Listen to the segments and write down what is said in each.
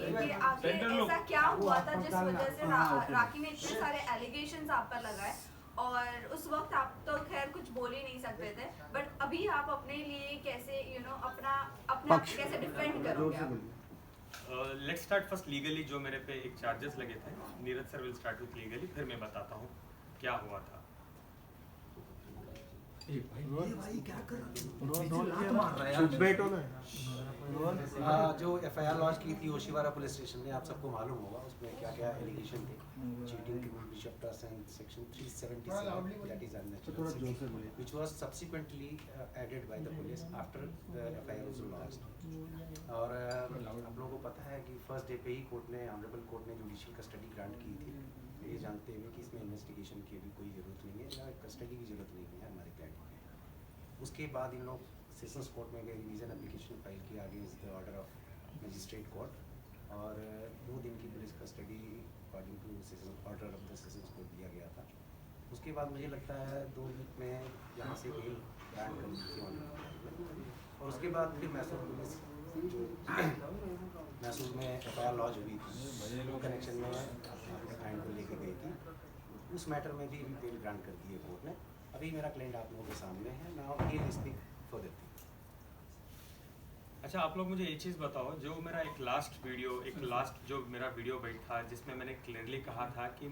बताइए कि आखिर ऐसा क्या हुआ था जिस वजह से राखी ने इतने सारे एलिगेशंस आप पर लगाए, और उस वक्त आप तो खैर कुछ बोल ही नहीं सकते थे, बट अभी आप अपने लिए कैसे अपना अपने आप को कैसे डिफेंड करोगे आप? Let's start first legally. जो मेरे पे एक चार्जेस लगे थे, Neeraj sir will start with legally, फिर मैं बताता हूँ क्या हुआ था। भाई क्या कर रहा है? जो एफआईआर लॉन्च की थी ओशिवारा पुलिस स्टेशन ने, आप सबको मालूम होगा उसमें क्या क्या एलिगेशन थे। Cheating breach of trust and section 377 that is unnatural, which was subsequently added by the police after the FIR was launched. और आप लोगों को पता है कि फर्स्ट डे पे ही कोर्ट ने, ऑनरेबल कोर्ट ने जुडिशियल कस्टडी ग्रांट की थी, ये जानते हुए कि इसमें इन्वेस्टिगेशन की भी कोई ज़रूरत नहीं है या कस्टडी की ज़रूरत नहीं है हमारे क्लाइंट को। उसके बाद इन लोग सेशंस कोर्ट में गए, रिवीजन एप्लीकेशन फाइल किया against the order of magistrate court, और 2 दिन की police custody according to session order of the sessions court दिया गया था। उसके बाद मुझे लगता है 2 वीक में यहाँ से बेल ग्रांट कर दी थी, और उसके बाद फिर मैसूर पुलिस मैसूर में एफआईआर लॉन्च हुई थी, कनेक्शन में अपने क्लाइंट को लेकर गई थी, उस मैटर में भी बेल ग्रांट कर दी है कोर्ट ने। अभी मेरा क्लाइंट आप लोगों के सामने है, now he will speak for that. अच्छा, आप लोग मुझे ये चीज़ बताओ, जो मेरा एक लास्ट जो मेरा वीडियो बैठ था जिसमें मैंने क्लियरली कहा था कि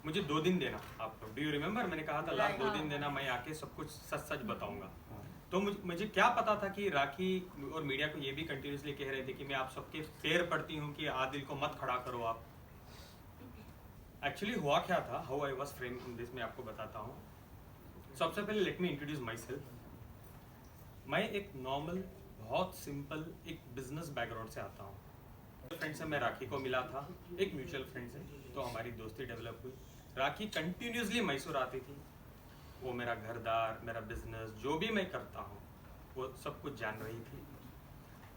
मुझे 2 दिन देना, आप लोग डू यू रिमेंबर, मैंने कहा था लास्ट 2 दिन देना, मैं आके सब कुछ सच सच बताऊंगा। तो मुझे क्या पता था कि राखी और मीडिया को ये भी कंटिन्यूसली कह रहे थे कि मैं आप सबके पैर पड़ती हूँ कि आदिल को मत खड़ा करो आप। एक्चुअली हुआ क्या था, how I was framing this, मैं आपको बताता हूँ। सबसे पहले let me introduce my self. मैं एक नॉर्मल, बहुत सिंपल एक बिजनेस बैकग्राउंड से आता हूँ। फ्रेंड से मैं राखी को मिला था, एक म्यूचुअल फ्रेंड से, तो हमारी दोस्ती डेवलप हुई। राखी कंटिन्यूसली मैसूर आती थी, वो मेरा घरदार, मेरा बिजनेस, जो भी मैं करता हूँ वो सब कुछ जान रही थी।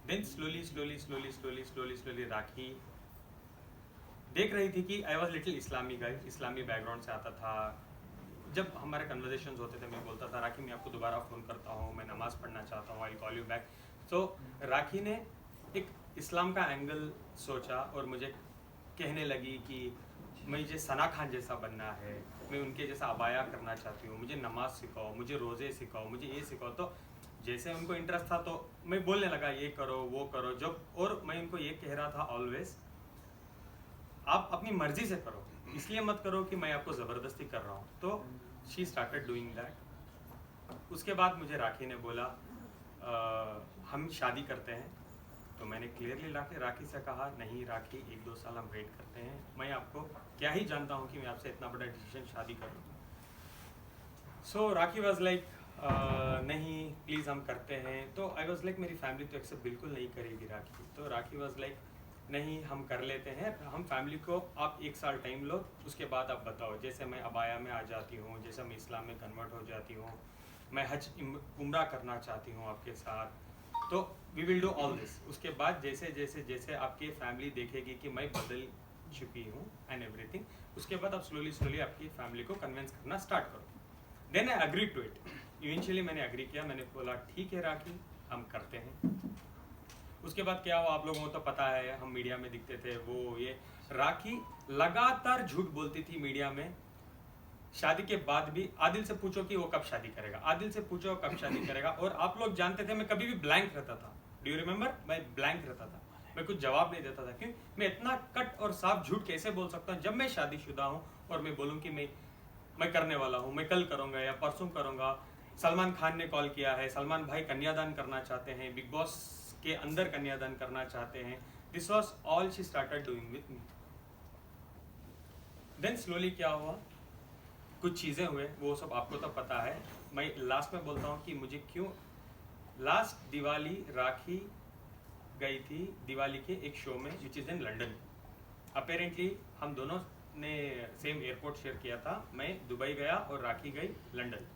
देन स्लोली राखी देख रही थी कि I was little Islami guy, Islami background से आता था। जब हमारे कन्वर्जेशंस होते थे मैं बोलता था राखी मैं आपको दोबारा फ़ोन करता हूँ, मैं नमाज़ पढ़ना चाहता हूँ, आई कॉल यू बैक। सो राखी ने एक इस्लाम का एंगल सोचा और मुझे कहने लगी कि मुझे सना खान जैसा बनना है, मैं उनके जैसा अबाया करना चाहती हूँ, मुझे नमाज सिखाओ, मुझे रोज़े सिखाओ, मुझे ये सिखाओ। तो जैसे उनको इंटरेस्ट था तो मैं बोलने लगा ये करो वो करो। जब और मैं उनको ये कह रहा था ऑलवेज, आप अपनी मर्जी से करो, इसलिए मत करो कि मैं आपको ज़बरदस्ती कर रहा हूँ। तो शी स्टार्टेड डूइंग दैट। उसके बाद मुझे राखी ने बोला हम शादी करते हैं। तो मैंने क्लियरली राखी से कहा नहीं राखी, 1-2 साल हम वेट करते हैं, मैं आपको क्या ही जानता हूँ कि मैं आपसे इतना बड़ा डिसीजन शादी करूँ। सो राखी वॉज लाइक नहीं प्लीज़ हम करते हैं। तो आई वॉज लाइक मेरी फैमिली तो एक्सेप्ट बिल्कुल नहीं करेगी राखी। तो राखी वॉज लाइक नहीं हम कर लेते हैं, हम फैमिली को आप 1 साल टाइम लो, उसके बाद आप बताओ। जैसे मैं अबाया में आ जाती हूँ, जैसे मैं इस्लाम में कन्वर्ट हो जाती हूँ, मैं हज उम्रा करना चाहती हूँ आपके साथ, तो we will do all this. उसके बाद जैसे जैसे जैसे आपकी फैमिली देखेगी कि मैं बदल चुकी हूँ एंड एवरीथिंग, उसके बाद आप स्लोली आपकी फैमिली को कन्विंस करना स्टार्ट करो। Then I agree to it. Eventually मैंने अग्री किया, मैंने बोला ठीक है राखी हम करते हैं। उसके बाद क्या हुआ आप लोगों को तो पता है, हम मीडिया में दिखते थे वो ये। राखी लगातार झूठ बोलती थी मीडिया में। शादी के बाद भी आदिल से पूछो कि वो कब शादी करेगा, आदिल से पूछो कब शादी करेगा। और आप लोग जानते थे मैं कभी भी ब्लैंक रहता था, डू यू रिमेंबर, मैं ब्लैंक रहता था, मैं कुछ जवाब नहीं देता था। क्यों, मैं इतना कट और साफ झूठ कैसे बोल सकता हूँ जब मैं शादीशुदा हूँ और मैं बोलूँ कि मैं करने वाला हूँ, मैं कल करूँगा या परसों करूँगा। सलमान खान ने कॉल किया है, सलमान भाई कन्यादान करना चाहते हैं, बिग बॉस के अंदर कन्यादान करना चाहते हैं। This was all she started doing with me. Then slowly क्या हुआ, कुछ चीज़ें हुए, वो सब आपको तो पता है। मैं लास्ट में बोलता हूँ कि मुझे क्यों। लास्ट दिवाली राखी गई थी दिवाली के एक शो में which is in London. Apparently हम दोनों ने सेम एयरपोर्ट शेयर किया था। मैं दुबई गया और राखी गई London.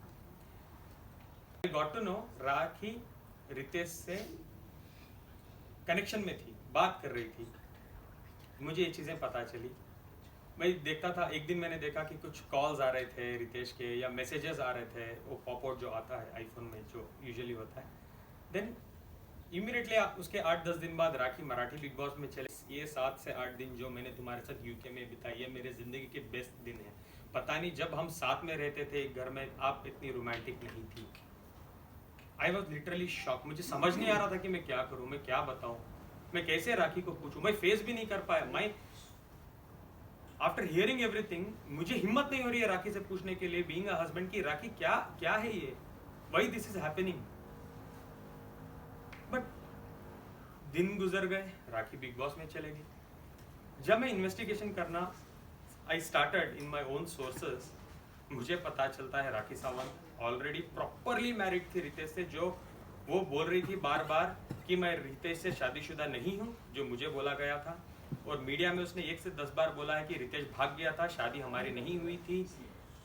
I got to know Rakhi Ritesh से कनेक्शन में थी, बात कर रही थी, मुझे ये चीज़ें पता चली। मैं देखता था, एक दिन मैंने देखा कि कुछ कॉल्स आ रहे थे रितेश के या मैसेजेस आ रहे थे, वो पॉपआउट जो आता है आईफोन में जो यूजुअली होता है। देन इमीडिएटली उसके 8-10 दिन बाद राखी मराठी बिग बॉस में चले। ये 7 से 8 दिन जो मैंने तुम्हारे साथ यूके में बिताई है मेरे जिंदगी के बेस्ट दिन है। पता नहीं जब हम साथ में रहते थे एक घर में आप इतनी रोमांटिक नहीं थी। I was literally shock. मुझे समझ नहीं आ रहा था कि मैं क्या करूं, मैं क्या बताऊं, मैं कैसे राखी को पूछूं। मैं फेस भी नहीं कर पाया। मैं आफ्टर हियरिंग एवरीथिंग मुझे हिम्मत नहीं हो रही है राखी से पूछने के लिए, बीइंग अ हस्बैंड, की राखी क्या क्या है ये, why this is happening. But दिन गुजर गए, राखी बिग बॉस में चले गई। जब मैं इन्वेस्टिगेशन करना I started in my own sources, मुझे पता चलता है Rakhi Sawant already properly married थी रितेश से। जो वो बोल रही थी बार बार कि मैं रितेश से शादीशुदा नहीं हूँ, जो मुझे बोला गया था। और मीडिया में उसने 1 से 10 बार बोला है कि रितेश भाग गया था, शादी हमारी नहीं हुई थी।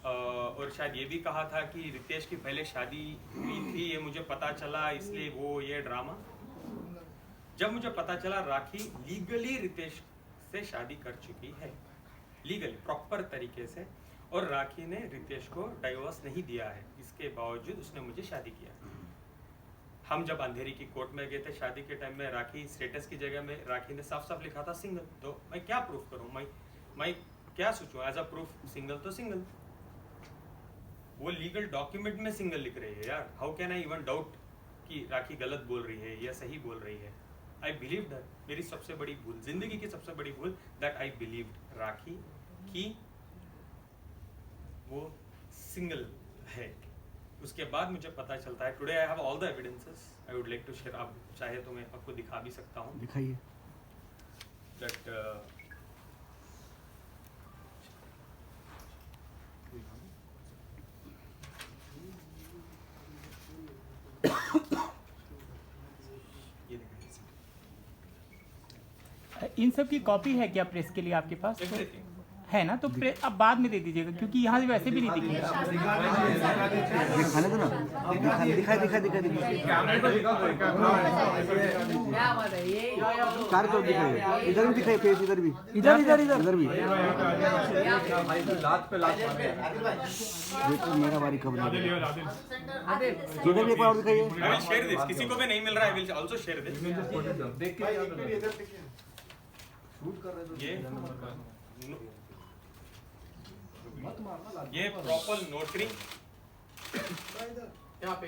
और शायद ये भी कहा था कि रितेश की पहले शादी हुई थी, ये मुझे पता चला, इसलिए वो ये ड्रामा। जब मुझे पता चला राखी लीगली रितेश से शादी कर चुकी है, लीगली प्रॉपर तरीके से, और राखी ने रितेश को डाइवोर्स नहीं दिया है, इसके बावजूद उसने मुझे शादी किया। हम जब अंधेरी की कोर्ट में गए थे शादी के टाइम में, राखी स्टेटस की जगह में राखी ने साफ साफ लिखा था सिंगल। तो मैं क्या प्रूफ करूं, मैं क्या सोचूं, एज अ प्रूफ सिंगल तो सिंगल। वो लीगल डॉक्यूमेंट में सिंगल लिख रही है यार। How can I even doubt कि राखी गलत बोल रही है या सही बोल रही है। I believe that. मेरी सबसे बड़ी भूल, जिंदगी की सबसे बड़ी भूल, दैट आई बिलीव्ड राखी कि वो सिंगल है। उसके बाद मुझे पता चलता है, today I have all the evidences, I would like to share. आप चाहे तो मैं आपको दिखा भी सकता हूँ। दिखाइए। दैट ये दिखाइए। इन सब की कॉपी है क्या प्रेस के लिए आपके पास? एवरीथिंग है ना, तो अब बाद में दे दीजिएगा, क्योंकि यहाँ से वैसे भी नहीं दिखेगा। दिखाने दो ना, दिखाई कार कब दिखाई, इधर भी दिखाई फेस, इधर भी, इधर भी। देखो मेरा बारी कब नहीं, इधर भी एक बार दिखाइए। आई विल शेयर दिस, किसी को भी नहीं मिल रहा है, I will also share this. ये प्रॉपर नोटरी, यहाँ पे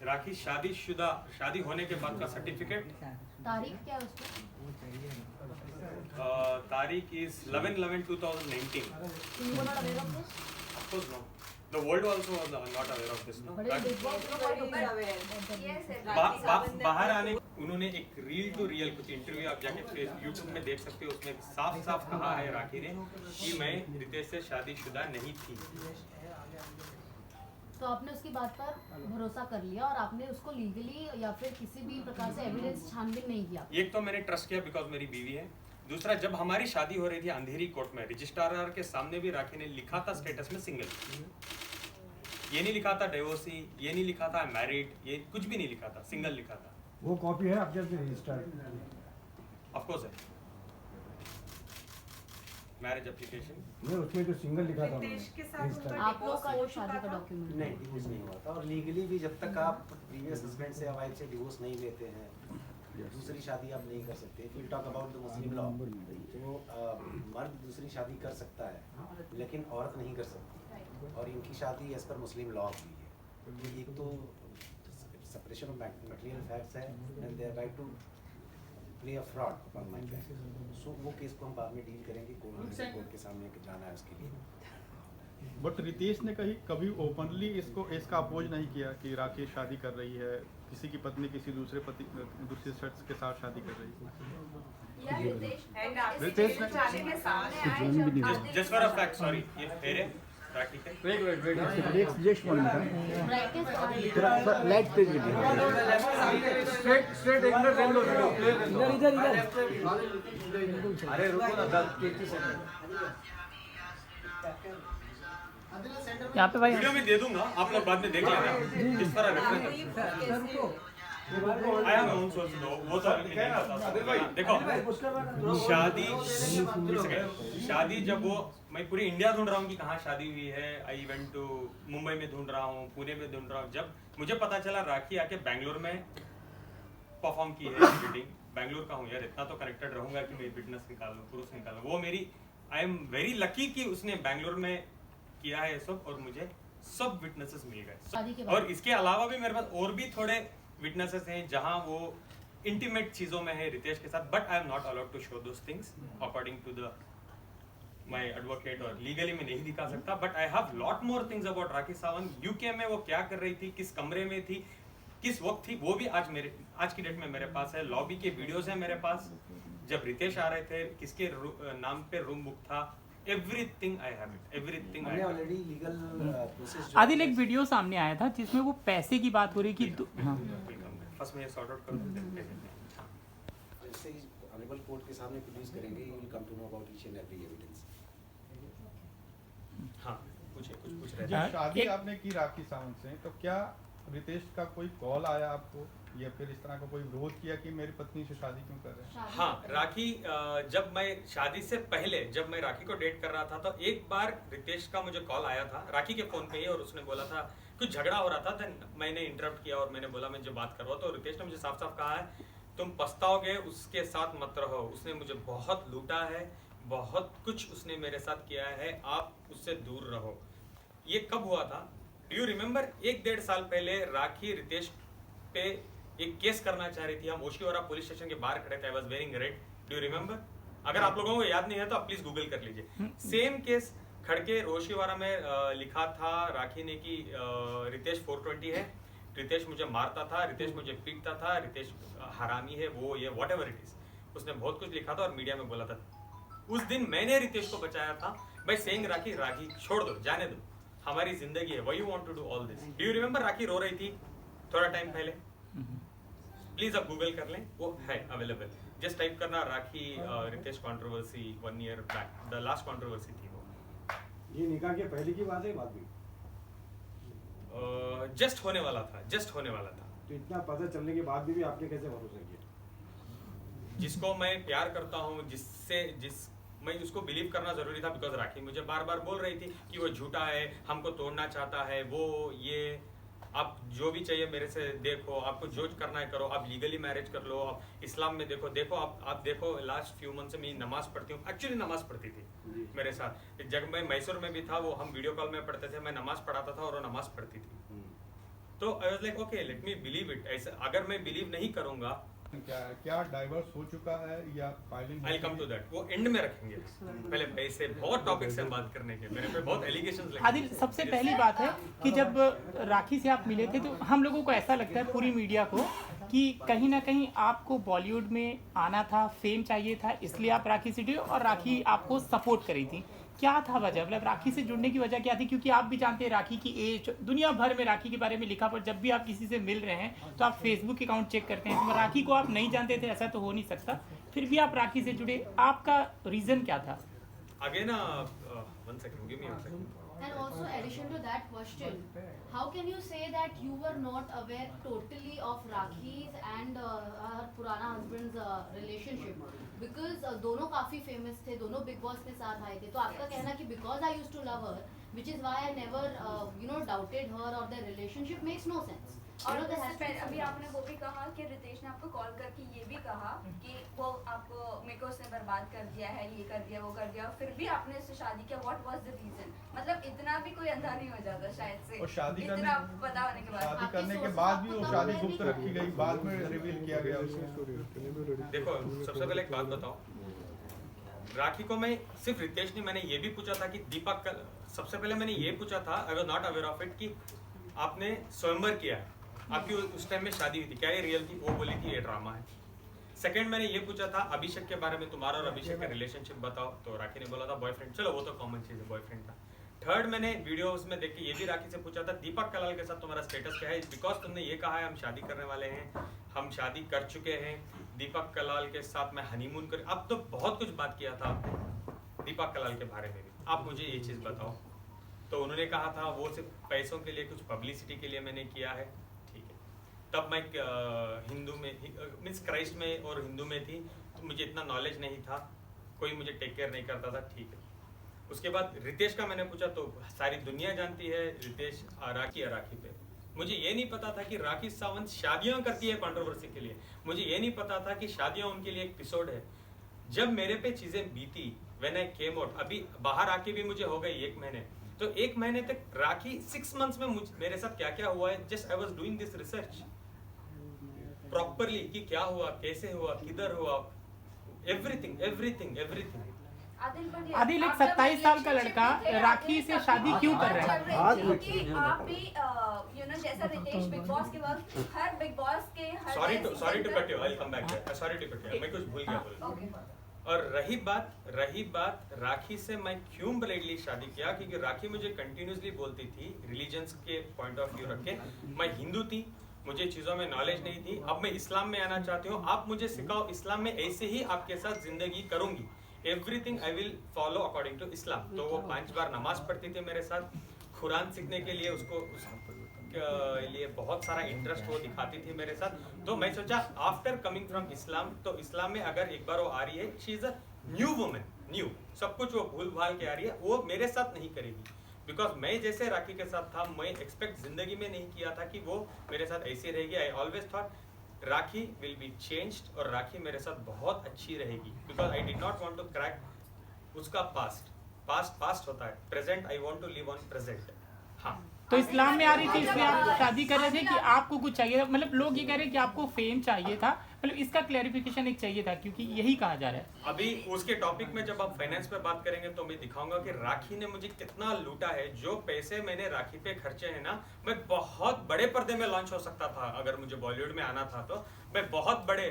राखी शादीशुदा, शादी होने के बाद का सर्टिफिकेट। तारीख क्या है उसमें? तारीख is 11/11/2019। You were not aware of this? Of course no. The world also was not aware of this. No. But in Big Boss, nobody is aware. Yes, बाहर आने उन्होंने एक रील टू रियल कुछ इंटरव्यू आप जाके YouTube में देख सकते हो, उसमें साफ साफ कहा है राखी ने कि मैं रितेश से शादीशुदा नहीं थी। तो आपने उसकी बात पर भरोसा कर लिया और आपने उसको लीगली या फिर किसी भी प्रकार से एविडेंस छानबीन नहीं किया? एक तो मैंने ट्रस्ट किया बिकॉज मेरी बीवी है। दूसरा, जब हमारी शादी हो रही थी अंधेरी कोर्ट में, रजिस्ट्रार के सामने भी राखी ने लिखा था स्टेटस में सिंगल। ये नहीं लिखा था डिवोर्सी, ये नहीं लिखा था मैरिड, ये कुछ भी नहीं लिखा था, सिंगल लिखा था। वो कॉपी है आपके रजिस्टर? ऑफ कोर्स है मैरिज एप्लीकेशन। नहीं, उसमें जो सिंगल लिखा था आप लोग का जो शादी का डॉक्यूमेंट नहीं, डिवोर्स नहीं हुआ था। और लीगली भी जब तक आप प्रीवियस हस्बैंड से या वाइफ से डिवोर्स नहीं लेते हैं, दूसरी शादी आप नहीं कर सकते। If we talk about the Muslim law, तो मर्द दूसरी शादी कर सकता है लेकिन औरत नहीं कर सकती, और इनकी शादी एज पर मुस्लिम लॉ हुई है। एक तो सेपरेशन ऑफ मटेरियल फैक्ट्स है and they are right to play a fraud upon my client. So वो केस को हम बाद में डील करेंगे, कोर्ट के सामने जाना है उसके लिए। बट रितेश ने कभी ओपनली इसका अपोज नहीं किया कि राखी शादी कर रही है, किसी की पत्नी किसी दूसरे शख्स के साथ शादी कर रही है। रितेश ने just for a fact, sorry, ये फेर है राखी का। जस्ट वन मिनट, लाइट पे स्ट्रेट इधर अरे रुको ना 10-30 सेकंड। यहाँ पे भाई वीडियो में दे दूंगा, आप लोग बाद में देख लेना किस तरह reference. I have my own source, वो तो अभी नहीं बता सकता। देखो शादी जब वो मैं पूरी इंडिया ढूंढ रहा हूँ कि कहाँ शादी हुई है। आई वेंट टू मुंबई में ढूंढ रहा हूँ, पुणे में ढूंढ रहा हूँ। जब मुझे पता चला राखी आके बैंगलोर में परफॉर्म की है वेडिंग, बैंगलोर का हूँ यार, इतना तो कनेक्टेड रहूंगा कि मैं विटनेस निकालूं, पुरुष निकालूं। वो मेरी आई एम वेरी लकी कि उसने बैंगलोर में किया है ये सब और मुझे सब विटनेसेस मिल गए। और इसके अलावा भी मेरे पास और भी थोड़े विटनेसेस हैं जहां वो इंटीमेट चीजों में है रितेश के साथ, but I am not allowed to show those things according to the my advocate, और लीगली मैं नहीं दिखा सकता। But I have lot more things about Rakhi Sawant. UK में वो क्या कर रही थी, किस कमरे में थी, किस वक्त थी, वो भी आज की डेट में मेरे पास है। लॉबी के वीडियोस हैं मेरे पास, जब रितेश आ रहे थे, किसके नाम पे रूम बुक था, everything I have it, everything I already legal process. Adil एक वीडियो सामने आया था जिसमें वो पैसे की बात हो रही कि फर्स्ट में ये सॉर्ट आउट करूं। जैसे ही ऑनरेबल कोर्ट के सामने प्रोड्यूस करेंगे, you will come to know about each and every evidence. हाँ पूछे, कुछ पूछ रहे थे। जब शादी आपने की राखी सावंत से, तो क्या रितेश का कोई कॉल आया आपको या फिर इस तरह का कोई विरोध किया कि मेरी पत्नी से शादी क्यों कर रहे हैं? हाँ, राखी जब मैं शादी से पहले जब मैं राखी को डेट कर रहा था तो एक बार रितेश का मुझे कॉल आया था राखी के फोन पे ही, और उसने बोला था कुछ झगड़ा हो रहा था। देन मैंने इंटरप्ट किया और मैंने बोला मैं जो बात कर रहा हूँ, तो रितेश ने मुझे साफ साफ कहा है तुम पछताओगे, उसके साथ मत रहो, उसने मुझे बहुत लूटा है, बहुत कुछ उसने मेरे साथ किया है, आप उससे दूर रहो। ये कब हुआ था? Do you remember? 1-1.5 साल पहले राखी रितेश पे एक केस करना चाह रही थी। हम ओशिवारा पुलिस स्टेशन के बाहर खड़े थे। I was wearing red. Do you remember? अगर आप लोगों को याद नहीं है तो आप प्लीज गूगल कर लीजिए। सेम केस खड़के ओशिवारा में लिखा था राखी ने कि रितेश 420 है, रितेश मुझे मारता था, रितेश मुझे पीटता था, रितेश हरामी है, वो ये व्हाटएवर इट इज, उसने बहुत कुछ लिखा था और मीडिया में बोला था। उस दिन मैंने रितेश को बचाया था बाय सेइंग राखी राखी छोड़ दो, जाने दो, हमारी जिंदगी है, why you want to do all this. Do you remember? Rakhi रो रही थी थोड़ा टाइम पहले, प्लीज आप गूगल कर लें, वो है अवेलेबल। जस्ट टाइप करना Rakhi Ritesh controversy 1 year back, the last controversy थी वो। ये निकाह के पहले की बात है, बाद में जस्ट होने वाला था, जस्ट होने वाला था। तो इतना पता चलने के बाद भी आपने कैसे भरोसा किया? जिसको मैं प्यार करता हूँ, मैं उसको बिलीव करना जरूरी था, बिकॉज राखी मुझे बार बार बोल रही थी कि वो झूठा है, हमको तोड़ना चाहता है, वो ये आप जो भी चाहिए मेरे से देखो, आपको जो करना है करो, आप लीगली मैरिज कर लो, आप इस्लाम में देखो आप देखो लास्ट फ्यू मंथ से मैं नमाज पढ़ती हूँ, एक्चुअली नमाज पढ़ती थी मेरे साथ। जब मैं मैसूर में भी था, वो हम वीडियो कॉल में पढ़ते थे, मैं नमाज पढ़ाता था और वो नमाज पढ़ती थी। तो I was like okay let me believe it. ऐसे अगर मैं बिलीव नहीं करूंगा, क्या डाइवर्स हो चुका है या filing? I come to that, वो एंड में रखेंगे। पहले पैसे बहुत टॉपिक्स हैं बात करने के, मेरे पे बहुत एलिगेशंस लगे। आदिल सबसे पहली बात है कि जब राखी से आप मिले थे तो हम लोगों को ऐसा लगता है, पूरी मीडिया को, कि कहीं ना कहीं आपको बॉलीवुड में आना था, फेम चाहिए था, इसलिए आप राखी से जुड़े और राखी आपको सपोर्ट करी थी। क्या था वजह, मतलब राखी से जुड़ने की वजह क्या थी? क्योंकि आप भी जानते हैं राखी की एज, दुनिया भर में राखी के बारे में लिखा, पर जब भी आप किसी से मिल रहे हैं तो आप फेसबुक अकाउंट चेक करते हैं, तो राखी को आप नहीं जानते थे, ऐसा तो हो नहीं सकता, फिर भी आप राखी से जुड़े, आपका रीजन क्या था? Again one second, give me one second. And also, addition to that question, how can you say that you were not aware totally of Rakhi's and her पुराना husband's relationship? Because दोनों काफी famous थे, दोनों Big Boss के साथ आए थे, तो आपका कहना कि because I used to love her, which is why I never doubted her or their relationship makes no sense. और अभी आपने वो भी कहा कि रितेश ने आपको कॉल करके ये भी कहा कि वो आपको मेरे को उसने बर्बाद कर दिया है, ये कर दिया, वो कर दिया, फिर भी आपने उससे शादी किया। What was the reason? मतलब इतना भी कोई अंधा नहीं हो जाता शायद से, और शादी इतना पता होने के बाद। शादी करने के बाद भी वो शादी गुप्त रखी गई, बाद में रिवील किया गया उसको। देखो सबसे पहले एक बात बताओ, राखी को मैं सिर्फ रितेश ने, मैंने ये भी पूछा था कि दीपक का, सबसे पहले मैंने ये पूछा था, I was not aware of it, कि आपने स्वयंवर किया है, आपकी उस टाइम में शादी हुई थी, क्या ये रियल थी? वो बोली थी ये ड्रामा है। सेकंड मैंने ये पूछा था अभिषेक के बारे में, तुम्हारा और अभिषेक का रिलेशनशिप बताओ, तो राखी ने बोला था बॉयफ्रेंड, चलो वो तो कॉमन चीज है, बॉयफ्रेंड था। थर्ड मैंने वीडियोस में देख के ये भी राखी से पूछा था दीपक कलाल के साथ तुम्हारा स्टेटस क्या है, बिकॉज तुमने ये कहा है हम शादी करने वाले हैं, हम शादी कर चुके हैं, दीपक कलाल के साथ मैं हनीमून कर, अब तो बहुत कुछ बात किया था दीपक कलाल के बारे में भी, आप मुझे ये चीज बताओ। तो उन्होंने कहा था वो सिर्फ पैसों के लिए, कुछ पब्लिसिटी के लिए मैंने किया है। ठीक है, तब मैं हिंदू में मीन्स क्राइस्ट में और हिंदू में थी, तो मुझे इतना नॉलेज नहीं था, कोई मुझे टेक केयर नहीं करता था, ठीक है। उसके बाद रितेश का मैंने पूछा तो सारी दुनिया जानती है रितेश राखी पे। मुझे ये नहीं पता था कि राखी सावंत शादियां करती है कंट्रोवर्सी के लिए, मुझे ये नहीं पता था कि शादियां उनके लिए एक एपिसोड है। जब मेरे पे चीजें बीती, व्हेन आई केम आउट, अभी बाहर आके भी मुझे हो गई 1 महीने, तो 1 महीने तक राखी 6 मंथ्स में मेरे साथ क्या क्या हुआ है, just I was doing this research properly कि क्या हुआ, कैसे हुआ, किधर हुआ, एवरीथिंग एवरीथिंग एवरीथिंग। आदिल एक 27 साल का लड़का राखी से शादी क्यों कर रहा है? क्योंकि आप भी जैसा रितेश बिग बॉस के वक्त हर बिग बॉस के हर sorry to cut you, I will come back there, sorry to cut you, मैं कुछ भूल गया बोलना। और रही बात राखी से मैं क्यों ब्लाइंडली शादी किया, क्योंकि राखी मुझे कंटिन्यूसली बोलती थी रिलीजन्स के पॉइंट ऑफ व्यू रख के, मैं हिंदू थी, मुझे चीज़ों में नॉलेज नहीं थी, अब मैं इस्लाम में आना चाहती हूँ, आप मुझे सिखाओ इस्लाम में ऐसे ही आपके साथ जिंदगी करूंगी, everything I will follow according to Islam. तो वो 5 बार नमाज पढ़ती थी मेरे साथ, कुरान सीखने के लिए उसको लिए बहुत सारा इंटरेस्ट वो दिखाती थी मेरे साथ। तो मैं सोचा आफ्टर कमिंग फ्रॉम इस्लाम, तो इस्लाम में अगर एक बार वो आ रही है, she is a new woman, new सब कुछ वो भूल भाल के आ रही है, वो मेरे साथ नहीं करेगी। बिकॉज मैं जैसे राखी के साथ था, मैं एक्सपेक्ट जिंदगी में नहीं किया था कि वो मेरे साथ ऐसी रहेगी। I always thought Rakhi will be changed और राखी मेरे साथ बहुत अच्छी रहेगी, because I did not want to crack उसका पास्ट होता है, present I want to live on present. हाँ, तो इस्लाम में आ रही थी इसलिए आप शादी कर रहे थे कि आपको कुछ चाहिए था? मतलब लोग ये कह रहे हैं कि आपको फेम चाहिए था, मतलब इसका क्लैरिफिकेशन एक चाहिए था, क्योंकि यही कहा जा रहा है। अभी उसके टॉपिक में जब आप फाइनेंस पे बात करेंगे तो मैं दिखाऊंगा कि राखी ने मुझे कितना लूटा है। जो पैसे मैंने राखी पे खर्चे हैं ना, मैं बहुत बड़े पर्दे में लॉन्च हो सकता था। अगर मुझे बॉलीवुड में आना था तो मैं बहुत बड़े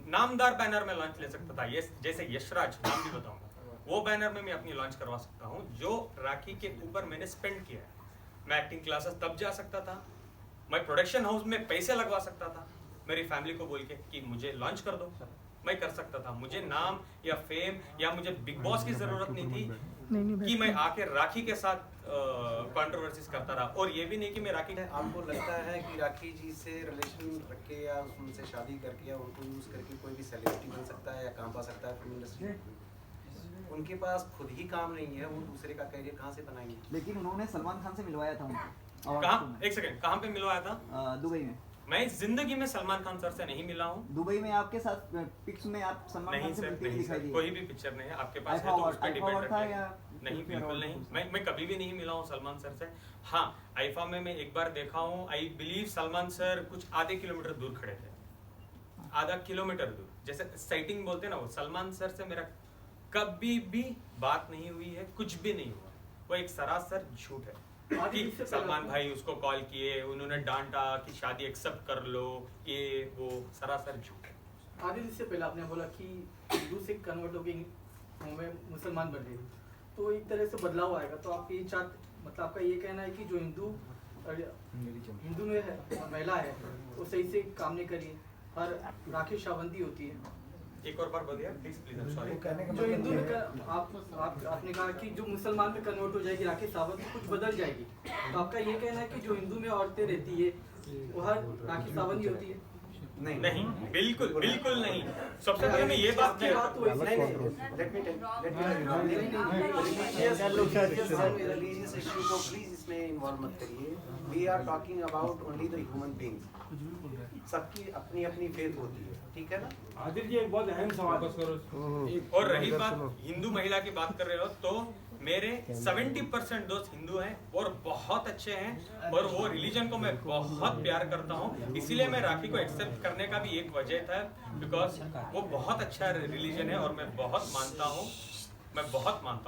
नामदार बैनर में लॉन्च ले सकता था, जैसे यशराज, नाम भी बताऊंगा, वो बैनर में मैं अपनी लॉन्च करवा सकता हूँ जो राखी के ऊपर मैंने स्पेंड किया है। मैं एक्टिंग क्लासेस तब जा सकता था, मैं प्रोडक्शन हाउस में पैसे लगवा सकता था, मेरी फैमिली को बोल के कि मुझे लॉन्च कर दो, मैं कर सकता था। मुझे नाम या फेम या मुझे बिग बॉस की जरूरत नहीं थी कि मैं आके राखी के साथ कंट्रोवर्सीज करता रहा। और ये भी नहीं कि मैं राखी, आपको लगता है कि राखी जी से रिलेशन रख के या उनसे शादी करके या उनको यूज करके कोई भी सेलिब्रिटी बन सकता है या काम पा सकता है फिल्म इंडस्ट्री में? उनके पास खुद ही काम नहीं है, वो दूसरे का करियर कहाँ से बनाएंगे? लेकिन उन्होंने सलमान खान से मिलवाया था उनको। कहाँ, एक सेकंड, कहाँ पे मिलवाया था? दुबई में। मैं जिंदगी में सलमान खान सर से नहीं मिला हूँ। दुबई में आपके साथ पिक्स में आप सलमान खान से मिलते हुए दिखाई दिए? कोई भी पिक्चर नहीं है आपके पास है तो उस पर डिपेंड करता है। नहीं, बिल्कुल नहीं, मैं कभी भी नहीं मिला हूँ सलमान सर से। हाँ, आईफा में मैं एक बार देखा हूँ, आई बिलीव सलमान सर कुछ आधे किलोमीटर दूर खड़े थे, आधा किलोमीटर दूर, जैसे साइटिंग बोलते हैं ना, वो सलमान सर से मेरा कभी भी बात नहीं हुई है, कुछ भी नहीं हुआ। वो एक सरासर झूठ है कि सलमान भाई उसको कॉल किए, उन्होंने डांटा कि शादी एक्सेप्ट कर लो, ये वो सरासर झूठ है। आदिल, इससे पहले आपने बोला कि हिंदू से कन्वर्ट होकर मैं मुसलमान बन गई, तो एक तरह से बदलाव आएगा। तो आप ये मतलब आपका ये कहना है कि जो हिंदू में है महिला है वो सही से काम नहीं करी, हर राखी शाबंदी होती है। एक और बार बोलिए प्लीज, सॉरी। जो हिंदू में आपने कहा कि जो मुसलमान में कन्वर्ट हो जाएगी राखी सावंत, कुछ बदल जाएगी, तो आपका ये कहना है कि जो हिंदू में औरतें रहती है वो हर राखी सावंत ही होती है? नहीं, बिल्कुल बिल्कुल नहीं। सबसे पहले मैं ये बात की रिलीजियस इशू को प्लीज इसमें इन्वॉल्व मत करिए। We are talking about only the human beings, सबकी अपनी अपनी फेथ होती है, ठीक है ना? आदिल जी, एक बहुत अहम सवाल। और रही बात हिंदू महिला की बात कर रहे हो, तो मेरे 70% दोस्त हिंदू हैं और बहुत अच्छे हैं, और वो रिलीजन को मैं बहुत प्यार करता हूँ। इसीलिए मैं राखी को एक्सेप्ट करने का भी एक वजह था, बिकॉज वो बहुत अच्छा रिलीजन है और मैं बहुत मानता हूँ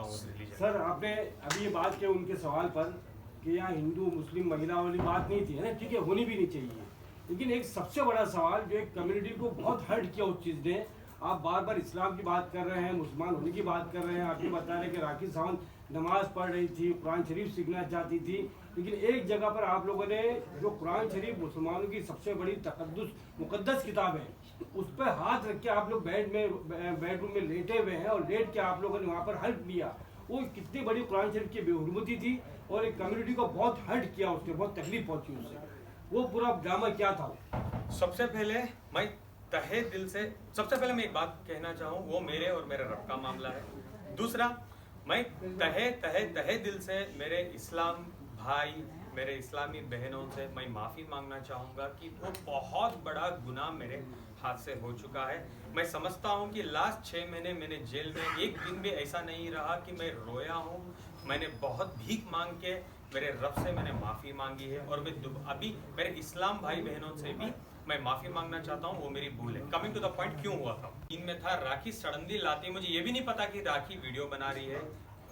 उस रिलीजन। सर, आपने अभी ये बात की उनके सवाल पर कि यहाँ हिंदू मुस्लिम महिला वाली बात नहीं थी, है ना? ठीक है, होनी भी नहीं चाहिए, लेकिन एक सबसे बड़ा सवाल जो एक कम्युनिटी को बहुत हर्ट किया उस चीज़ ने, आप बार बार इस्लाम की बात कर रहे हैं, मुसलमान होने की बात कर रहे हैं, आप ये बता रहे हैं कि राखी सावंत नमाज पढ़ रही थी, कुरान शरीफ सीखना चाहती थी, लेकिन एक जगह पर आप लोगों ने जो कुरान शरीफ मुसलमानों की सबसे बड़ी मुकद्दस किताब है, उस पर हाथ रख के आप लोग बेडरूम में लेटे हुए हैं, और लेट के आप लोगों ने वहाँ पर हेल्प लिया। वो कितनी बड़ी कुरान शरीफ की बेहुरमती थी और एक कम्युनिटी को बहुत हर्ट किया, उसके बहुत तकलीफ पहुंची उससे। वो पूरा ड्रामा क्या था? सबसे पहले मैं तहे दिल से मैं एक बात कहना चाहूँ, वो मेरे और मेरे रब का मामला है। दूसरा, मैं तहे दिल से मेरे इस्लाम भाई, मेरे इस्लामी बहनों से मैं माफ़ी मांगना चाहूँगा कि वो बहुत बड़ा गुनाह मेरे हाथ से हो चुका है। मैं समझता हूँ कि लास्ट 6 महीने मैंने जेल में एक दिन भी ऐसा नहीं रहा कि मैं रोया हूँ। मैंने बहुत भीख मांग के मेरे रब से मैंने माफ़ी मांगी है, और मैं अभी मेरे इस्लाम भाई बहनों से भी मैं माफ़ी मांगना चाहता हूँ, वो मेरी भूल है। कमिंग टू द पॉइंट, क्यों हुआ था? इनमें था राखी सडनली लाती, मुझे ये भी नहीं पता कि राखी वीडियो बना रही है,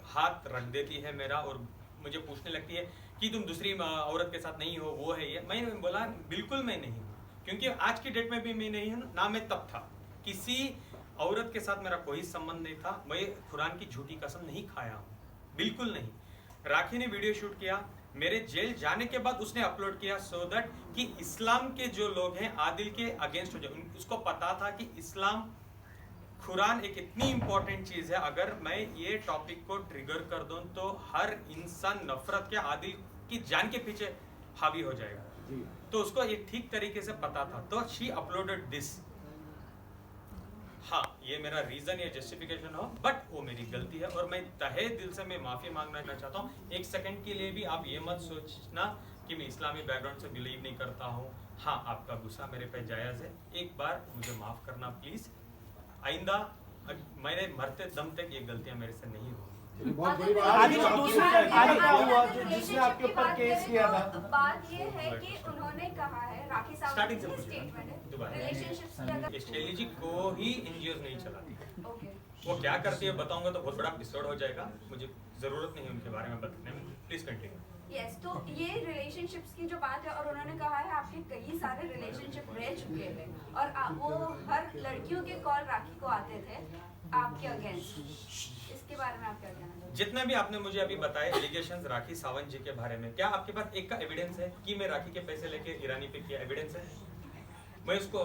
हाथ रख देती है मेरा और मुझे पूछने लगती है कि तुम दूसरी औरत के साथ नहीं हो, वो है ये। मैंने बोला बिल्कुल मैं नहीं हूँ, क्योंकि आज की डेट में भी मैं नहीं हूँ, ना मैं तब था। किसी औरत के साथ मेरा कोई संबंध नहीं था। मैं कुरान की झूठी कसम नहीं खाया हूँ, बिल्कुल नहीं। राखी ने वीडियो शूट किया, मेरे जेल जाने के बाद उसने अपलोड किया, सो दैट कि इस्लाम के जो लोग हैं आदिल के अगेंस्ट हो जाए। उसको पता था कि इस्लाम, कुरान एक इतनी इंपॉर्टेंट चीज है, अगर मैं ये टॉपिक को ट्रिगर कर दूं तो हर इंसान नफरत के आदिल की जान के पीछे हावी हो जाएगा। तो उसको ये ठीक तरीके से पता था, तो शी अपलोडेड दिस। हाँ, ये मेरा रीजन या जस्टिफिकेशन हो, बट वो मेरी गलती है और मैं तहे दिल से मैं माफी मांगना चाहता हूँ। एक सेकंड के लिए भी आप ये मत सोचना कि मैं इस्लामी बैकग्राउंड से बिलीव नहीं करता हूँ। हाँ, आपका गुस्सा मेरे पे जायज़ है, एक बार मुझे माफ करना प्लीज। आइंदा मैंने मरते दम तक ये गलतियां मेरे से नहीं होंगी। बहुत बड़ी बात है जिसने आपके ऊपर केस किया था। बात ये है कि उन्होंने कहा है, राखी साहब स्टार्टिंग की से स्टेटमेंट है, दोबारा रिलेशनशिप्स की अगर शैली जी को ही एनजीओ नहीं चलाती। ओके, वो क्या करती है बताऊंगा तो बहुत बड़ा एपिसोड हो जाएगा, मुझे जरूरत नहीं है उनके बारे में बताने में। Please continue. यस, तो ये रिलेशनशिप्स की जो बात है, और उन्होंने कहा है आपके कई सारे रिलेशनशिप रह चुके हैं और वो हर लड़कियों के कॉल राखी को आते थे आपके अगेंस्ट। इसके बारे में आप क्या कहना चाहते हैं? जितने भी आपने मुझे अभी बताए एलिगेशंस राखी सावंत जी के बारे में, क्या आपके पास एक का एविडेंस है कि मैं राखी के पैसे लेके ईरानी पे किया? एविडेंस है? मैं उसको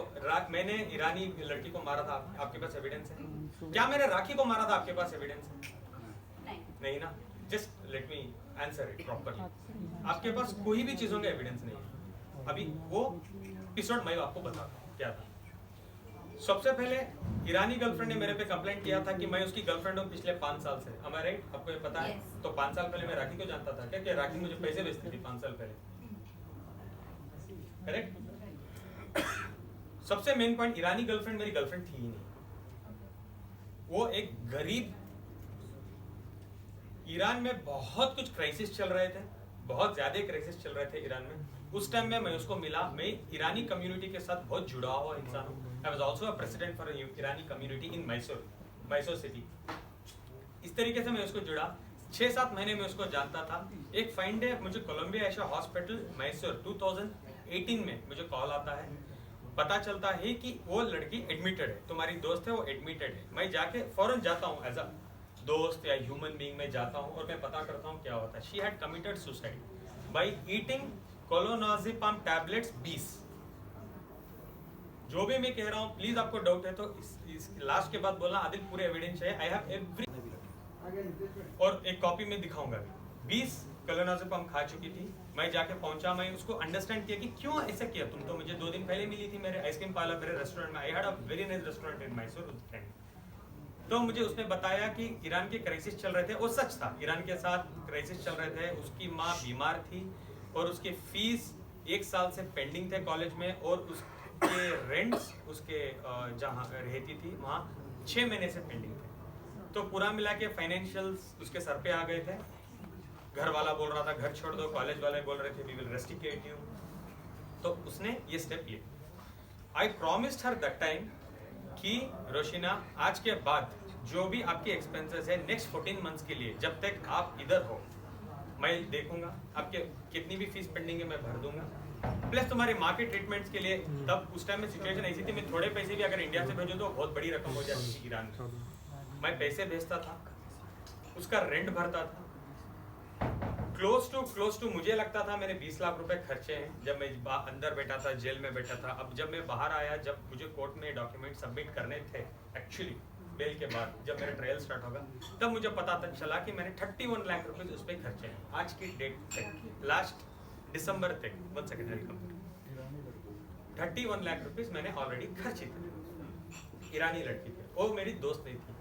मैंने ईरानी लड़की को मारा था, आपके पास एविडेंस है? क्या मैंने राखी को मारा था? आपके पास एविडेंस है? नहीं ना। Just let me answer it properly. आपके पास कोई भी चीजों का एविडेंस नहीं है। अभी वो एपिसोड मैं आपको बताता हूँ क्या था। सबसे पहले ईरानी गर्लफ्रेंड ने मेरे पे कंप्लेंट किया था कि मैं उसकी गर्लफ्रेंड हूँ पिछले 5 साल से। am I right? आपको ये पता है? तो 5 साल पहले मैं राखी को जानता था क्या? कि राखी मुझे पैसे भेजती थी 5 साल पहले, करेक्ट? सबसे मेन पॉइंट, ईरानी गर्लफ्रेंड मेरी गर्लफ्रेंड थी ही नहीं। वो एक गरीब, ईरान में बहुत कुछ क्राइसिस चल रहे थे, बहुत ज्यादा क्राइसिस चल रहे थे ईरान में। उस टाइम में मैं उसको मिला। मैं ईरानी कम्युनिटी के साथ बहुत जुड़ा हुआ इंसान हूँ। I was also a president for Irani community in Mysore city. इस तरीके से मैं उसको जुड़ा। 6-7 महीने में उसको जानता था। एक फाइन डे मुझे कोलंबिया एशिया हॉस्पिटल मैसूर 2018 में मुझे कॉल आता है, पता चलता है कि वो लड़की एडमिटेड है, तुम्हारी दोस्त है वो एडमिटेड है। मैं जाके फौरन जाता हूँ एज अ दोस्त या ह्यूमन बीइंग में जाता हूँ और मैं पता करता हूँ क्या होता है। She had committed suicide by eating clonazepam tablets 20। जो भी मैं कह रहा हूँ, प्लीज आपको डाउट है तो इस लास्ट के बाद बोलना आदिल पूरे एविडेंस है। आई हैव एवरी, और एक कॉपी में दिखाऊंगा भी। 20 कोलोनाजिपम खा चुकी थी। मैं जाके पहुंचा, मैं उसको अंडरस्टैंड किया कि क्यों ऐसा किया। तुम तो मुझे 2 दिन पहले मिली थी मेरे आइसक्रीम पार्लर, मेरे रेस्टोरेंट में। I had a very nice restaurant in Mysore with friend. तो मुझे उसने बताया कि ईरान के क्राइसिस चल रहे थे, और सच था, ईरान के साथ क्राइसिस चल रहे थे। उसकी माँ बीमार थी और उसके फीस 1 साल से पेंडिंग थे कॉलेज में, और उसके रेंट्स उसके जहाँ रहती थी वहाँ 6 महीने से पेंडिंग थे। तो पूरा मिला के फाइनेंशियल्स उसके सर पे आ गए थे। घर वाला बोल रहा था घर छोड़ दो, कॉलेज वाले बोल रहे थे वी विल रेस्टिकेट यू। तो उसने ये स्टेप लिया। आई प्रॉमिस्ड हर दैट टाइम कि रोशिना, आज के बाद जो भी आपके एक्सपेंसेस है नेक्स्ट 14 मंथ्स के लिए, जब तक आप इधर हो मैं देखूंगा, आपके कितनी भी फीस पेंडिंग है मैं भर दूंगा, प्लस तुम्हारे माँ के ट्रीटमेंट्स के लिए। तब उस टाइम में सिचुएशन ऐसी थी, मैं थोड़े पैसे भी अगर इंडिया से भेजूं तो बहुत बड़ी रकम हो जाती थी ईरान में। मैं पैसे भेजता था, उसका रेंट भरता था। क्लोज टू मुझे लगता था मैंने 20 लाख रुपए खर्चे हैं जब मैं अंदर बैठा था, जेल में बैठा था। अब जब मैं बाहर आया, जब मुझे कोर्ट में डॉक्यूमेंट सबमिट करने थे एक्चुअली बेल के बाद, जब मेरा ट्रायल स्टार्ट होगा, तब मुझे पता चला कि मैंने 31 लाख रुपए उस पर खर्चे हैं आज की डेट तक। लास्ट दिसंबर तक 1 सेकंड 31 लाख रुपीस मैंने ऑलरेडी खर्च किए ईरानी लड़की पे। वो मेरी दोस्त नहीं थी,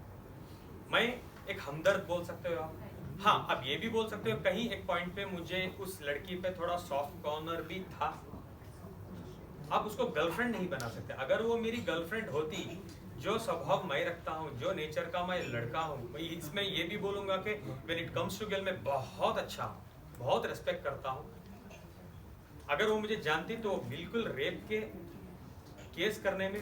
मैं एक हमदर्द बोल सकते हो आप। हाँ, अब ये भी बोल सकते हो कहीं एक पॉइंट पे मुझे उस लड़की पे थोड़ा सॉफ्ट कॉर्नर भी था। आप उसको गर्लफ्रेंड नहीं बना सकते। अगर वो मेरी गर्लफ्रेंड होती, जो स्वभाव मैं रखता हूँ, जो नेचर का मैं लड़का हूँ, इसमें ये भी बोलूंगा कि when it comes to girl मैं बहुत अच्छा, बहुत रिस्पेक्ट करता हूँ। अगर वो मुझे जानती तो बिल्कुल रेप के केस करने में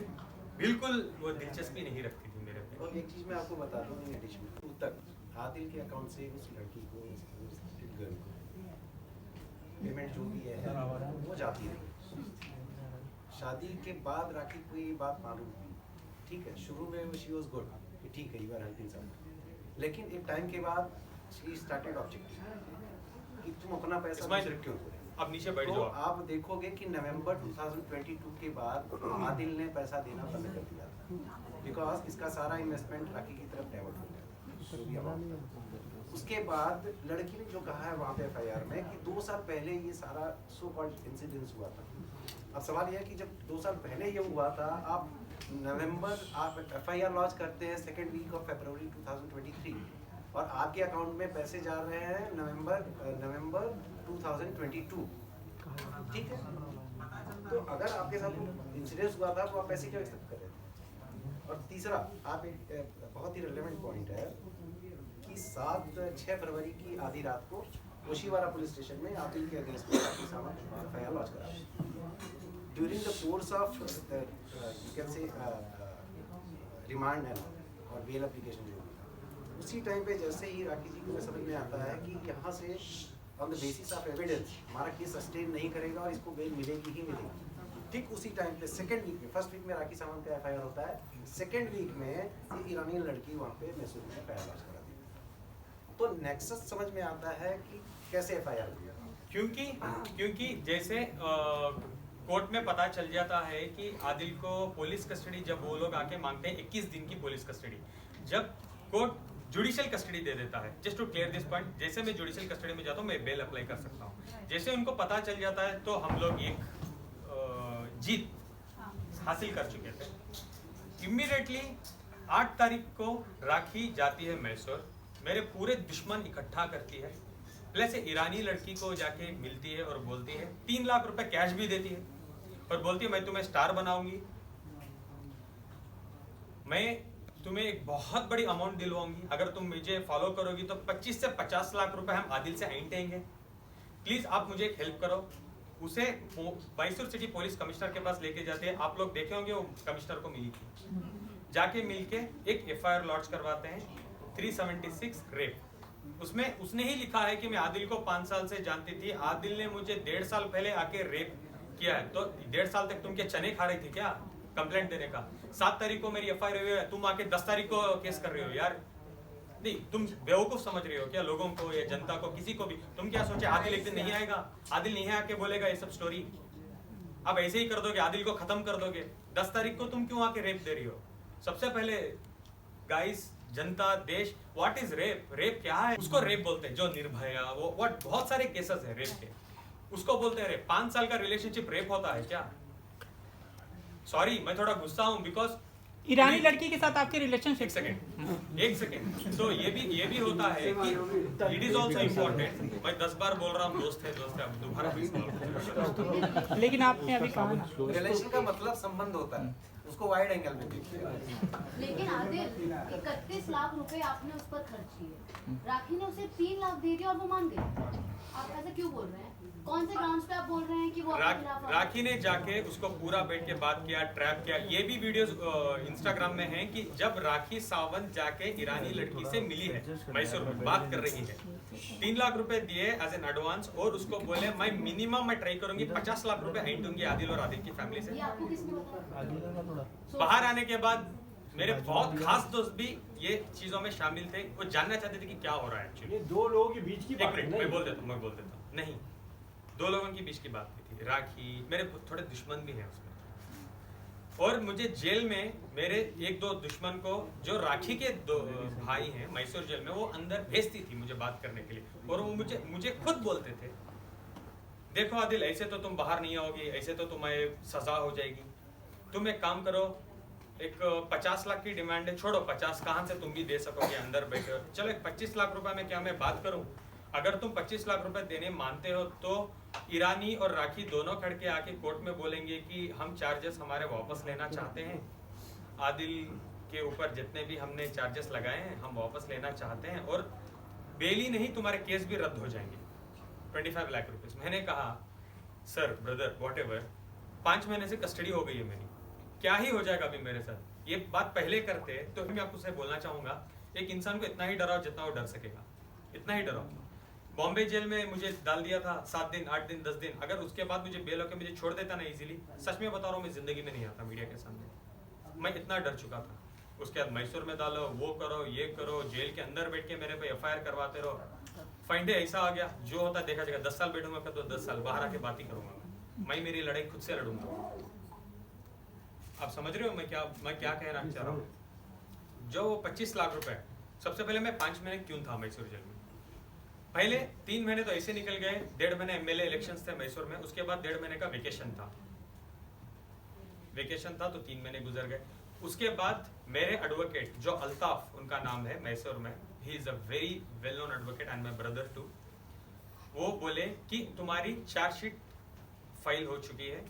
बिल्कुल वो दिलचस्पी नहीं रखती थी मेरे पे। और एक चीज मैं आपको बता दूं, इन एडिशन टू तक आदिल के अकाउंट से उस लड़की को, उस गर्ल को पेमेंट जो भी है वो जाती रही। शादी के बाद राखी को ये बात मालूम हुई, ठीक है, शुरू में शी वाज गुड कि ठीक है यू आर हेल्पिंग समवन, लेकिन एक टाइम के बाद शी स्टार्टेड ऑब्जेक्टिंग कि तुम अपना पैसा मुझे क्यों दो। अब नीचे बैठ तो जाओ। आप देखोगे कि नवंबर 2022 के बाद आदिल ने पैसा देना बंद कर दिया था, बिकॉज इसका सारा इन्वेस्टमेंट राखी की तरफ डाइवर्ट हो गया। उसके बाद लड़की ने जो कहा है वहाँ पे एफआईआर में कि 2 साल पहले ये सारा सो कॉल्ड इंसिडेंस हुआ था। अब सवाल यह है कि जब 2 साल पहले ये हुआ था, आप नवंबर आप एफआईआर लॉन्च करते हैं 2nd वीक ऑफ फरवरी 2023 और आपके अकाउंट में पैसे जा रहे हैं नवंबर 2022, ठीक है। तो अगर आपके साथ इंसिडेंस हुआ था तो आप पैसे क्यों एक्सेप्ट कर रहे थे। और तीसरा, आप एक बहुत ही रिलेवेंट पॉइंट है कि 6 फरवरी की आधी रात को ओशीवारा पुलिस स्टेशन में आदिल के अगेंस्ट में एफआईआर लॉन्च करा during the course of you can say remand और बेल एप्लीकेशन जो भी। उसी टाइम पे जैसे ही राखी जी को समझ में आता है कि यहाँ से on the basis of evidence हमारा केस सस्टेन नहीं करेगा और इसको बेल मिलेगी ही मिलेगी, ठीक उसी टाइम पे 2nd वीक में, 1st वीक में राखी सावंत का एफआईआर होता है, 2nd वीक में ये ईरानी लड़की वहाँ पे मैसूर में एफआईआर लॉन्च करा दी। तो नेक्सस समझ में आता है कि कैसे एफआईआर हुआ, क्योंकि जैसे कोर्ट में पता चल जाता है कि आदिल को पुलिस कस्टडी जब वो लोग आके मांगते हैं 21 दिन की पुलिस कस्टडी, जब कोर्ट जुडिशियल कस्टडी दे देता है। Just to clear this point, जैसे मैं जुडिशियल कस्टडी में जाता हूँ मैं बेल अप्लाई कर सकता हूँ। जैसे उनको पता चल जाता है तो हम लोग एक जीत हासिल कर चुके थे। इमीडिएटली 8 तारीख को राखी जाती है मैसूर, मेरे पूरे दुश्मन इकट्ठा करती है, प्लस ईरानी लड़की को जाके मिलती है और बोलती है 3 लाख रुपए कैश भी देती है और बोलती है मैं तुम्हें स्टार बनाऊंगी, मैं तुम्हें एक बहुत बड़ी अमाउंट दिलवाऊंगी, अगर तुम मुझे फॉलो करोगी तो 25 से 50 लाख रुपए हम आदिल से ऐंठेंगे, प्लीज आप मुझे एक हेल्प करो। उसे मैसूर सिटी पुलिस कमिश्नर के पास लेके जाते हैं, आप लोग देखे होंगे वो कमिश्नर को मिली थी, जाके मिलके एक एफआईआर लॉन्च करवाते हैं 376 रेप। उसमें उसने ही लिखा है कि मैं आदिल को 5 साल से जानती थी, आदिल ने मुझे 1.5 साल पहले आके रेप किया है, तो 1.5 साल तक तुम क्या चने खा रही थी क्या कंप्लेंट देने का। 7 तारीख को मेरी एफआईआर हुई है, तुम आके 10 तारीख को केस कर रहे हो यार। नहीं, तुम बेवकूफ समझ रहे हो क्या लोगों को या जनता को, किसी को भी। तुम क्या सोचे आदिल एक दिन नहीं आएगा, आदिल नहीं आके बोलेगा ये सब स्टोरी, अब ऐसे ही कर दोगे, आदिल को खत्म कर दोगे। 10 तारीख को तुम क्यों आके रेप दे रही हो। सबसे पहले गाइस, जनता, देश, व्हाट इज रेप, रेप क्या है, उसको रेप बोलते हैं। जो निर्भया, वो व्हाट, बहुत सारे केसेस है रेप के, उसको बोलते हैं रेप। 5 साल का रिलेशनशिप रेप होता है क्या। सॉरी मैं थोड़ा गुस्सा हूँ बिकॉज ईरानी लड़की के साथ आपके रिलेशनशिप। एक सेकेंड तो ये भी होता है कि इट इज ऑल्सो इम्पोर्टेंट। मैं 10 बार बोल रहा हूँ दोस्त है अब दोबारा भी। लेकिन आपने अभी कहा रिलेशन का मतलब संबंध होता है, उसको वाइड एंगल में देखते हैं। लेकिन आदिल 31 लाख रुपए आपने उस पर खर्च किए, राखी ने उसे 3 लाख दे दिया और वो मान गई। आप ऐसा क्यों बोल रहे हैं, कौन से ग्राउंड्स पे आप बोल रहे हैं कि वो आपके खिलाफ है? राखी ने जाके उसको पूरा बैठ के बात किया, ट्रैप किया। ये भी वीडियोस इंस्टाग्राम में हैं कि जब राखी सावंत जाके ईरानी लड़की से मिली है मैसूर में, बात कर रही है, 3 लाख रुपए दिए एज एन एडवांस और उसको बोले मैं मिनिमम मैं ट्राई करूंगी 50 लाख रुपए ऐंठूंगी आदिल और आदिल की फैमिली से। ये आपको किसने बताया? बाहर आने के बाद मेरे बहुत खास दोस्त भी ये चीजों में शामिल थे, वो जानना चाहते थे कि क्या हो रहा है एक्चुअली। ये 2 लोगों के बीच की एक मिनट मैं बोल देता हूँ नहीं, 2 लोगों के बीच की बात नहीं थी। राखी मेरे थोड़े दुश्मन भी हैं उसमें, और मुझे जेल में मेरे 1-2 दुश्मन को, जो राखी के 2 भाई हैं मैसूर जेल में, वो अंदर भेजती थी मुझे बात करने के लिए, और वो मुझे खुद बोलते थे देखो आदिल, ऐसे तो तुम बाहर नहीं आओगी, ऐसे तो तुम्हें सजा हो जाएगी, तुम एक काम करो, एक 50 लाख की डिमांड है, छोड़ो 50 कहाँ से तुम भी दे सकोगे, अंदर बैठे हो, चलो एक 25 लाख रुपए में क्या मैं बात करूं? अगर तुम 25 लाख रुपए देने मानते हो तो ईरानी और राखी दोनों खड़ के आके कोर्ट में बोलेंगे कि हम चार्जेस हमारे वापस लेना चाहते हैं, आदिल के ऊपर जितने भी हमने चार्जेस लगाए हैं हम वापस लेना चाहते हैं, और बेल ही नहीं तुम्हारे केस भी रद्द हो जाएंगे 25 लाख रुपीस। मैंने कहा सर ब्रदर वॉट एवर, 5 महीने से कस्टडी हो गई है मेरी, क्या ही हो जाएगा अभी मेरे साथ, ये बात पहले करते तो मैं आपको से बोलना चाहूंगा, एक इंसान को इतना ही डराओ जितना वो डर सकेगा, इतना ही डराओ। बॉम्बे जेल में मुझे डाल दिया था 7 दिन 8 दिन 10 दिन, अगर उसके बाद मुझे बेल होकर मुझे छोड़ देता ना इजीली, सच में बता रहा हूँ मैं जिंदगी में नहीं आता मीडिया के सामने, मैं इतना डर चुका था। उसके बाद मैसूर में डालो, वो करो, ये करो, जेल के अंदर बैठ के मेरे पे FIR करवाते रहो, फाइंडे ऐसा आ गया जो होता देखा जाएगा, 10 साल बैठूंगा तो 10 साल बाहर आके बात ही करूंगा मैं मेरी लड़ाई खुद से लड़ूंगा। आप समझ रहे हो मैं क्या कहना चाह रहा हूँ? जो 25 लाख रुपए, सबसे पहले मैं 5 महीने क्यों था मैसूर जेल में? पहले 3 महीने तो ऐसे निकल गए, 1.5 महीने MLA इलेक्शंस थे मैसूर में, उसके बाद 1.5 महीने का वेकेशन था तो 3 महीने गुजर गए। उसके बाद मेरे एडवोकेट जो अल्ताफ उनका नाम है मैसूर में, he is a very well known advocate and my brother too, वो बोले कि तुम्हारी चार्जशीट फाइल हो चुकी है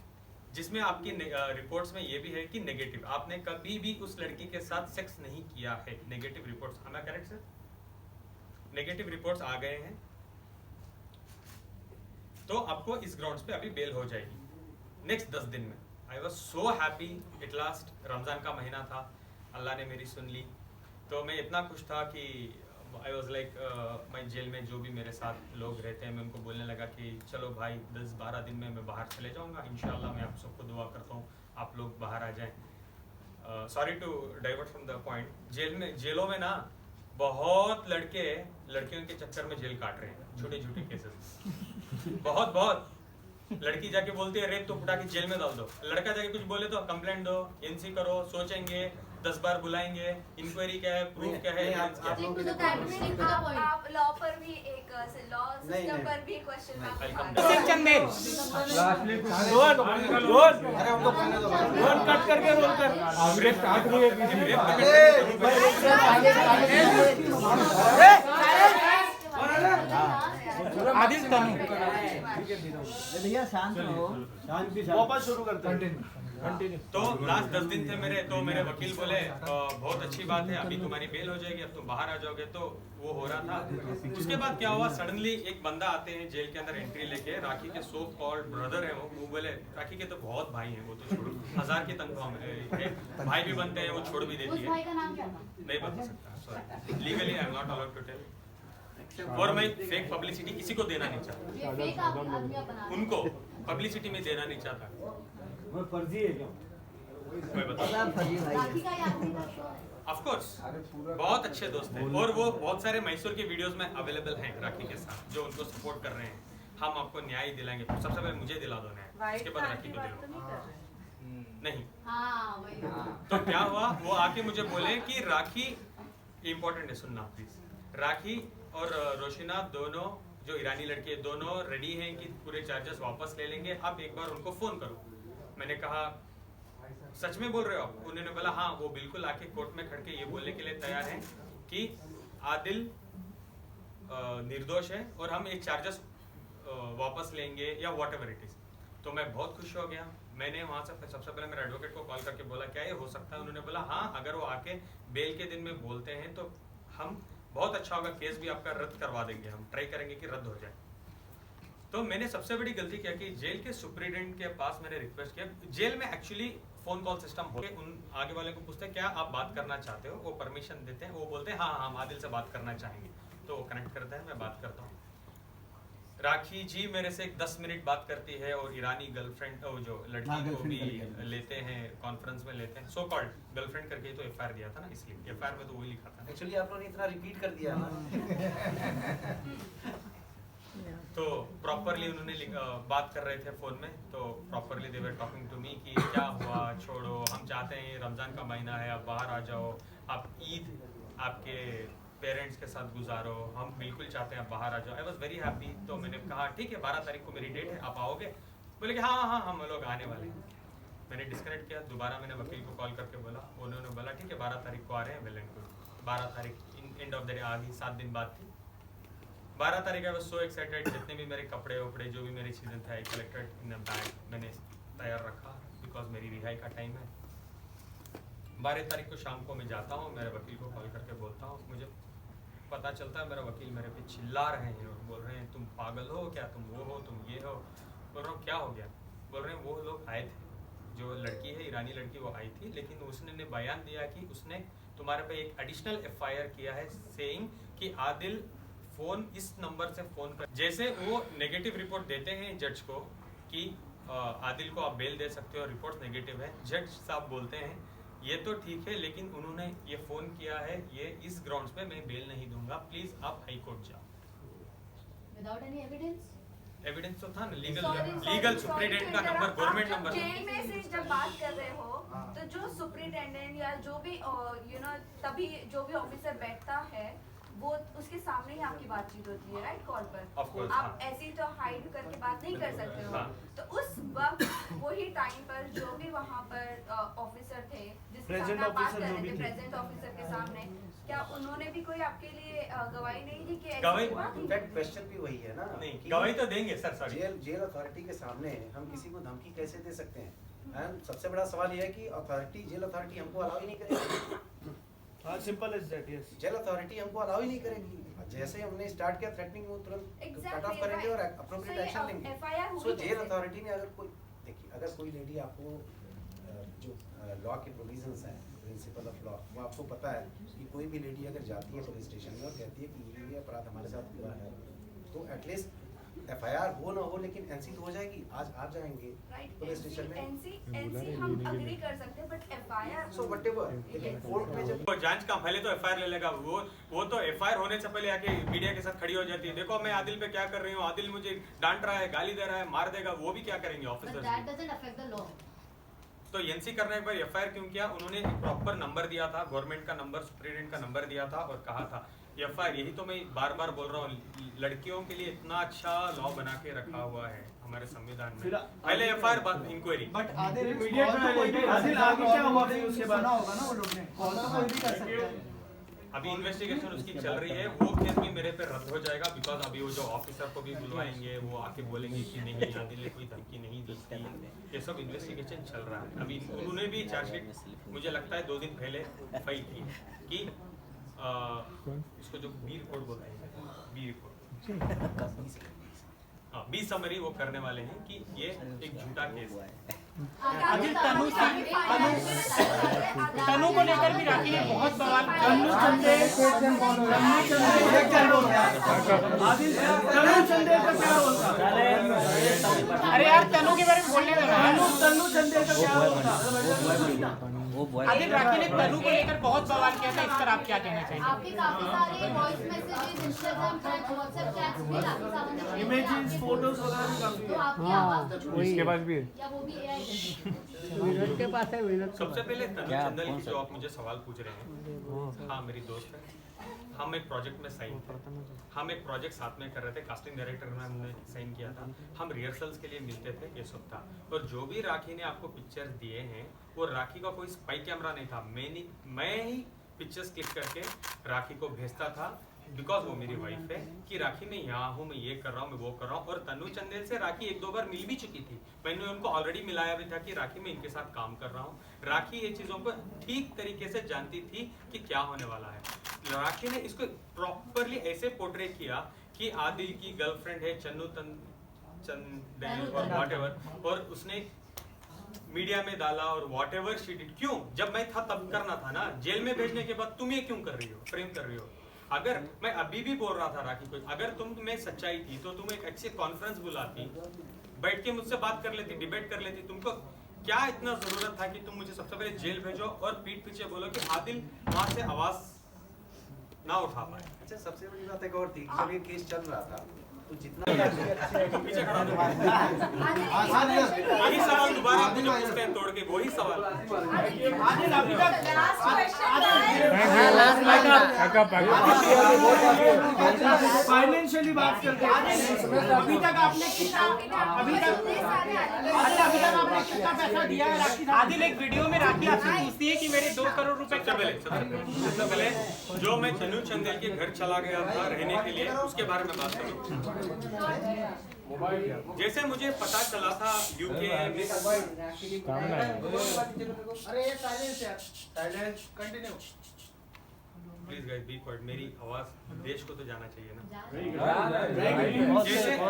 जिसमें आपकी रिपोर्ट्स में ये भी है कि नेगेटिव, आपने कभी भी उस लड़की के साथ सेक्स नहीं किया है, negative reports, am I correct sir? Negative reports आ गए हैं, तो आपको इस ग्राउंड्स पे अभी बेल हो जाएगी नेक्स्ट 10 दिन में। I was so happy at last, Ramzan का महीना था, अल्लाह ने मेरी सुन ली, तो मैं इतना खुश था कि आई वॉज लाइक मैं जेल में जो भी मेरे साथ लोग रहते हैं मैं उनको बोलने लगा कि चलो भाई 10-12 दिन में मैं बाहर चले जाऊंगा, इंशाल्लाह मैं आप सबको दुआ करता हूँ आप लोग बाहर आ जाएं। Sorry to divert from the point, जेलों में ना बहुत लड़के लड़कियों के चक्कर में जेल काट रहे हैं, छोटे छोटे केसेस बहुत लड़की जाके बोलती है रेप तो उठा के जेल में डाल दो, लड़का जाके कुछ बोले तो कंप्लेंट दो, NC करो, सोचेंगे 10 बार बुलाएंगे, इंक्वायरी क्या है, प्रूफ क्या है, आप लॉ पर भी एक लॉ सिस्टम पर भी क्वेश्चन कट करके रोल आदिल तनु भैया शांत रहो, वापस शुरू करते हैं। तो लास्ट 10 दिन थे मेरे, तो मेरे वकील बोले बहुत अच्छी बात है अभी तुम्हारी बेल हो जाएगी, अब तुम बाहर आ जाओगे, तो वो हो रहा था। उसके बाद क्या हुआ, सडनली एक बंदा आते हैं जेल के अंदर एंट्री लेके, राखी के सो कॉल्ड ब्रदर है वो बोले राखी के तो बहुत भाई हैं, वो तो छोड़ो 1000 की तनख्वाह में भाई भी बनते हैं, वो छोड़ भी देती है, नहीं बता सकता, sorry legally I am not allowed to tell, और मैं फेक पब्लिसिटी किसी को देना नहीं चाहता, उनको पब्लिसिटी में देना नहीं चाहता, फर्जी है क्या? मैं बता ऑफ कोर्स बहुत अच्छे दोस्त हैं, और वो बहुत सारे मैसूर के वीडियोस में अवेलेबल हैं राखी के साथ जो उनको सपोर्ट कर रहे हैं, हम आपको न्याय दिलाएंगे, सबसे पहले मुझे दिला दो न्याय, उसके बाद राखी को दिलाओ नहीं। तो क्या हुआ, वो आके मुझे बोले कि राखी, इम्पोर्टेंट है सुनना प्लीज, राखी और रोशिना दोनों जो ईरानी लड़के दोनों रेडी हैं कि पूरे चार्जेस वापस ले लेंगे, आप एक बार उनको फोन करो। मैंने कहा सच में बोल रहे हो आप? उन्होंने बोला हाँ, वो बिल्कुल आके कोर्ट में खड़ के ये बोलने के लिए तैयार हैं कि आदिल निर्दोष है और हम ये चार्जेस वापस लेंगे या वॉट एवर इट इज। तो मैं बहुत खुश हो गया, मैंने वहाँ से सबसे पहले मेरे एडवोकेट को कॉल करके बोला क्या ये हो सकता है? उन्होंने बोला हाँ, अगर वो आके बेल के दिन में बोलते हैं तो हम बहुत अच्छा होगा, केस भी आपका रद्द करवा देंगे, हम ट्राई करेंगे कि रद्द हो जाए। तो मैंने सबसे बड़ी गलती क्या की, जेल के सुप्रिटेंडेंट के पास मैंने रिक्वेस्ट किया, जेल में एक्चुअली फोन कॉल सिस्टम हो, उन आगे वाले को पूछते हैं क्या आप बात करना चाहते हो, वो परमिशन देते हैं, वो बोलते हैं हाँ हम आदिल से बात करना चाहेंगे, तो वो कनेक्ट करता है, मैं बात करता हूँ। राखी जी मेरे से 10 मिनट बात करती है और ईरानी गर्लफ्रेंड जो लड़की को भी लेते हैं, कॉन्फ्रेंस में लेते हैं, सो कॉल्ड गर्लफ्रेंड करके तो FIR दिया था ना, इसलिए FIR में तो वही लिखा था। एक्चुअली आप लोगों ने इतना रिपीट कर दिया ना। तो प्रॉपरली उन्होंने बात कर रहे थे फोन में, तो properly they were talking to me कि क्या हुआ, छोड़ो, हम चाहते हैं रमजान का महीना है, आप बाहर आ जाओ, आप ईद आपके पेरेंट्स के साथ गुजारो, हम बिल्कुल चाहते हैं आप बाहर आ जाओ। I was very happy. तो मैंने कहा ठीक है 12 तारीख को मेरी डेट है, आप आओगे? बोले कि हाँ हम लोग आने वाले हैं। मैंने डिस्कनेक्ट किया, दोबारा मैंने वकील को कॉल करके बोला, उन्होंने बोला ठीक है 12 तारीख को आ रहे हैं, वेल एंड गुड। 12 तारीख एंड ऑफ द डे आ गई, 7 दिन बाद थी 12 तारीख। आई वाज सो एक्साइटेड, जितने भी मेरे कपड़े वपड़े जो भी मेरी चीज़ें थे, I collected in a bag, मैंने तैयार रखा बिकॉज मेरी रिहाई का टाइम है। 12 तारीख को शाम को मैं जाता हूँ, मेरे वकील को कॉल करके बोलता हूँ, मुझे पता चलता है मेरा वकील मेरे पे चिल्ला रहे हैं और बोल रहे हैं तुम पागल हो क्या, तुम वो हो, तुम ये हो। बोल रहा हूँ क्या हो गया? बोल रहे हैं वो लोग आए थे, जो लड़की है ईरानी लड़की वो आई थी, लेकिन उसने बयान दिया कि उसने तुम्हारे पे एक एडिशनल FIR किया है सेइंग कि आदिल फोन इस नंबर से फोन कर। जैसे वो नेगेटिव रिपोर्ट देते हैं जज को कि आदिल को आप बेल दे सकते हो, रिपोर्ट नेगेटिव है, जज साहब बोलते हैं ये तो ठीक है लेकिन उन्होंने ये फोन किया है, ये इस ग्राउंड्स पे मैं बेल नहीं दूंगा, प्लीज आप हाई कोर्ट जाओ। Without any evidence? एविडेंस तो था ना, लीगल सुप्रीटेंडेंट का नंबर, गवर्नमेंट नंबर। जेल में से जब बात कर रहे हो तो जो सुप्रीटेंडेंट या जो भी तभी जो भी ऑफिसर बैठता है वो उसके सामने ही आपकी बातचीत होती है, राइट? कॉल पर आप ऐसी तो हाइड करके बात नहीं कर सकते हो। तो उस वक्त वही टाइम पर जो भी वहाँ पर ऑफिसर थे जिसके सामने आप बात कर रहे थे, प्रेजेंट ऑफिसर के सामने, क्या उन्होंने भी कोई आपके लिए गवाही नहीं दी कि गवाही? इनफैक्ट क्वेश्चन भी वही है ना, नहीं गवाही तो देंगे सर, सॉरी। जेल अथॉरिटी के सामने हम किसी को धमकी कैसे दे सकते हैं? एंड सबसे बड़ा सवाल ये है कि अथॉरिटी, जेल अथॉरिटी हमको अलाउ ही नहीं करेगी। हाँ, simple is that, yes. Jail authority हमको अलाउ ही नहीं करेगी। जैसे हमने स्टार्ट किया थ्रेटनिंग, वो तुरंत कट ऑफ करेंगे और अप्रोप्रिएट एक्शन लेंगे। सो जेल अथॉरिटी ने अगर कोई, देखिए अगर कोई लेडी आपको जो लॉ के प्रोविजंस हैं, प्रिंसिपल ऑफ लॉ, वो आपको पता है कि कोई भी लेडी अगर जाती है पुलिस स्टेशन में और कहती है कि ये अपराध हमारे साथ हुआ है, तो एटलीस्ट FIR हो ना हो लेकिन NC तो हो जाएगी। आज आप जाएंगे पुलिस स्टेशन में, NC हम अग्री कर सकते हैं बट FIR सो व्हाटएवर, लेकिन कोर्ट में जब जांच का पहले तो FIR ले लेगा, वो तो FIR होने से पहले आके मीडिया के साथ खड़ी हो जाती है, देखो मैं आदिल पे क्या कर रही हूँ, आदिल मुझे डांट रहा है, गाली दे रहा है, मार देगा। वो भी क्या करेंगे officer? But that doesn't affect the law. तो NC करने पर FIR क्यों किया? उन्होंने प्रॉपर नंबर दिया था, गवर्नमेंट का नंबर, सुप्रीटेंडेंट का नंबर दिया था और कहा था FIR। यही तो मैं बार बार बोल रहा हूँ, लड़कियों के लिए इतना अच्छा लॉ बना के रखा हुआ है हमारे संविधान में, पहले FIR बाद इंक्वायरी। बट आदिल आगे क्या हुआ फिर उसके बाद? होगा ना वो लोग ने कॉल तो कोई भी कर सकता है। अभी इन्वेस्टिगेशन उसकी चल रही है, वो केस भी मेरे पे रद्द हो जाएगा बिकॉज अभी वो जो ऑफिसर को भी बुलवाएंगे, वो आके बोलेंगे कि नहीं आदिल ने कोई धमकी नहीं दी थी। ये सब इन्वेस्टिगेशन चल रहा है। अभी उन्होंने भी चार्जशीट मुझे लगता है 2 दिन पहले फाइल की कि इसको जो बी रिपोर्ट बोलते हैं, बी रिपोर्ट, बी समरी वो करने वाले हैं कि ये एक झूठा केस है। आदिल तनु को लेकर भी राखी ने बहुत बवाल अरे यार तनु के बारे में बोलने आदिल, राखी ने तनु को लेकर बहुत बवाल किया था, इस पर आप क्या कहना चाहिए? आपके काफी सारे voice messages, Instagram chat, WhatsApp chats भी राखी सावंत ने इमेजेस, फोटोज वगैरह भी काफी तो आपकी आवाज तो छूट इसके पास भी है, या वो भी AI विनोद के पास है। विनोद सबसे पहले तनु चंदल की जो आप मुझे सवाल पूछ रहे हैं, हाँ मेरी दोस्त है, हम एक प्रोजेक्ट में साइन थे, हम एक प्रोजेक्ट साथ में कर रहे थे, कास्टिंग डायरेक्टर में हमने साइन किया था, हम रिहर्सल्स के लिए मिलते थे, ये सब था। और जो भी राखी ने आपको पिक्चर्स दिए हैं वो राखी का कोई स्पाई कैमरा नहीं था, मैं ही पिक्चर्स क्लिक करके राखी को भेजता था बिकॉज वो मेरी वाइफ है कि राखी मैं यहाँ हूँ, मैं ये कर रहा हूँ, मैं वो कर रहा हूँ। और तनु चंदेल से राखी 1-2 बार मिल भी चुकी थी, मैंने उनको ऑलरेडी मिलाया भी था कि राखी मैं इनके साथ काम कर रहा हूँ। राखी ये चीज़ों को ठीक तरीके से जानती थी कि क्या होने वाला है। राखी ने इसको प्रॉपरली ऐसे पोर्ट्रे किया कि आदिल की गर्लफ्रेंड है चन्नू चंदेल और व्हाटएवर, और उसने मीडिया में डाला और व्हाटएवर शी डिड। क्यों? जब मैं था तब करना था ना, जेल में भेजने के बाद तुम ये क्यों कर रही हो, फ्रेम कर रही हो? अगर मैं अभी भी बोल रहा था राखी को, अगर तुम में सच्चाई थी तो तुम एक अच्छी कॉन्फ्रेंस बुलाती, बैठ के मुझसे बात कर लेती, डिबेट कर लेती। तुमको क्या इतना जरूरत था कि तुम मुझे सबसे पहले जेल भेजो और पीठ पीछे बोलो कि आदिल वहां से आवाज ना उठा पाए? अच्छा, सबसे बड़ी बात एक और थी, जब ये केस चल रहा था तो जितना पीछे खड़ा हो। वही सवाल दोबारा आप मुझे पूछते हैं तोड़ के, वही सवाल। फाइनेंशियली बात करते हैं। अभी तक आपने कितना पैसा दिया है राखी? आदिल, एक वीडियो में राखी आपसे पूछती है कि मेरे 2 करोड़ रुपए सबसे पहले जो मैं चन्नू चंदेल के घर चला गया था रहने के लिए, उसके बारे में बात करूं। जैसे मुझे पता चला था यूके में, प्लीज गाइस बी क्वाइट, मेरी आवाज देश को तो जाना चाहिए ना।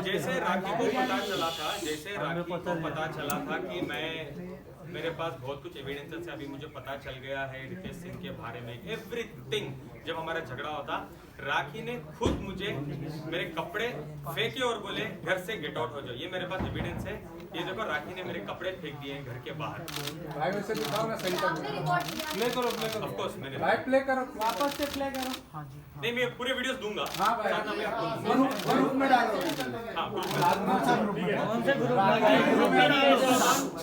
जैसे राखी को पता चला था, कि मेरे पास बहुत कुछ एविडेंसेस है, अभी मुझे पता चल गया है रितेश सिंह के बारे में एवरीथिंग। जब हमारा झगड़ा होता, राखी ने खुद मुझे मेरे कपड़े फेंके और बोले घर से गेट आउट हो जाओ। ये मेरे पास एविडेंस है। ये देखो, राखी ने मेरे कपड़े फेंक दिए हैं घर के बाहर। भाई वैसे दिखाओ ना सही कर प्ले करो ऑफ कोर्स मैंने भाई प्ले करो वापस से प्ले करो। हाँ जी, नहीं, मैं पूरे वीडियोस दूंगा। हाँ भाई साथ में आपको दूंगा। ग्रुप में डालो। हाँ, ग्रुप में। कौन से group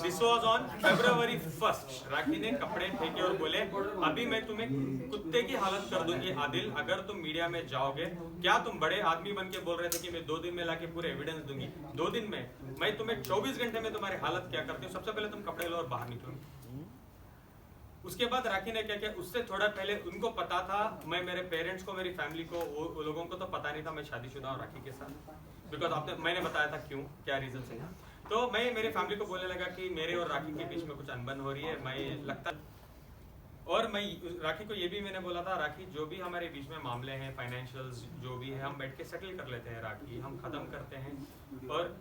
This was on February 1st. राखी ने कपड़े फेंके और बोले अभी मैं तुम्हें कुत्ते की हालत कर दूंगी आदिल, अगर तुम मीडिया में जाओगे। क्या तुम बड़े आदमी बन के बोल रहे थे कि मैं 2 दिन में लाके पूरे एविडेंस दूंगी? 2 दिन में मैं तुम्हें 24 घंटे में तुम्हारी हालत क्या करती हूँ। सबसे पहले तुम कपड़े लो और बाहर निकलो। उसके बाद राखी ने क्या किया, उससे थोड़ा पहले उनको पता था, मैं मेरे पेरेंट्स को, मेरी फैमिली को, वो लोगों को तो पता नहीं था मैं शादीशुदा हूँ राखी के साथ, बिकॉज मैंने बताया था क्यों, क्या रीजन से। तो मैं मेरे फैमिली को बोलने लगा कि मेरे और राखी के बीच में कुछ अनबन हो रही है, मैं लगता। और मैं राखी को ये भी मैंने बोला था, राखी जो भी हमारे बीच में मामले हैं, फाइनेंशियल्स जो भी है, हम बैठ के सेटल कर लेते हैं राखी, हम खत्म करते हैं और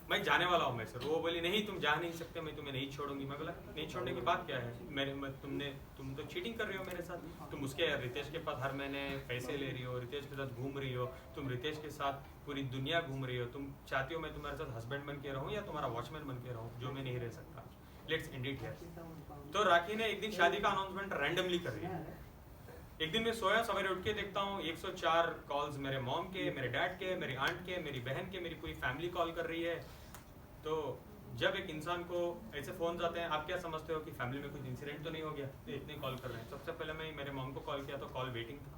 मैं जाने वाला हूँ मैं सर। वो बोली नहीं तुम जा नहीं सकते, मैं तुम्हें नहीं छोड़ूंगी। मैं बोला नहीं छोड़ने की बात क्या है, तुम तो चीटिंग कर रही हो मेरे साथ, तुम उसके रितेश के पास हर महीने पैसे ले रही हो, रितेश के साथ घूम रही हो, तुम रितेश के साथ पूरी दुनिया घूम रही हो, तुम चाहती हो मैं तुम्हारे साथ हस्बैंड बन के रहूँ या तुम्हारा वॉचमैन बन के रहूँ, जो मैं नहीं रह सकता। Let's end it here. तो राखी ने एक दिन शादी का अनाउंसमेंट रैंडमली कर दिया। एक दिन मैं सोया, सवेरे उठ के देखता हूँ 104 कॉल्स मेरे मॉम के, मेरे डैड के, मेरी आंट के, मेरी बहन के, मेरी पूरी फैमिली कॉल कर रही है। तो जब एक इंसान को ऐसे फोन आते हैं, आप क्या समझते हो कि फैमिली में कुछ इंसिडेंट तो नहीं हो गया, तो इतने कॉल कर रहे हैं। सबसे पहले मैं मेरे मॉम को कॉल किया तो कॉल वेटिंग था,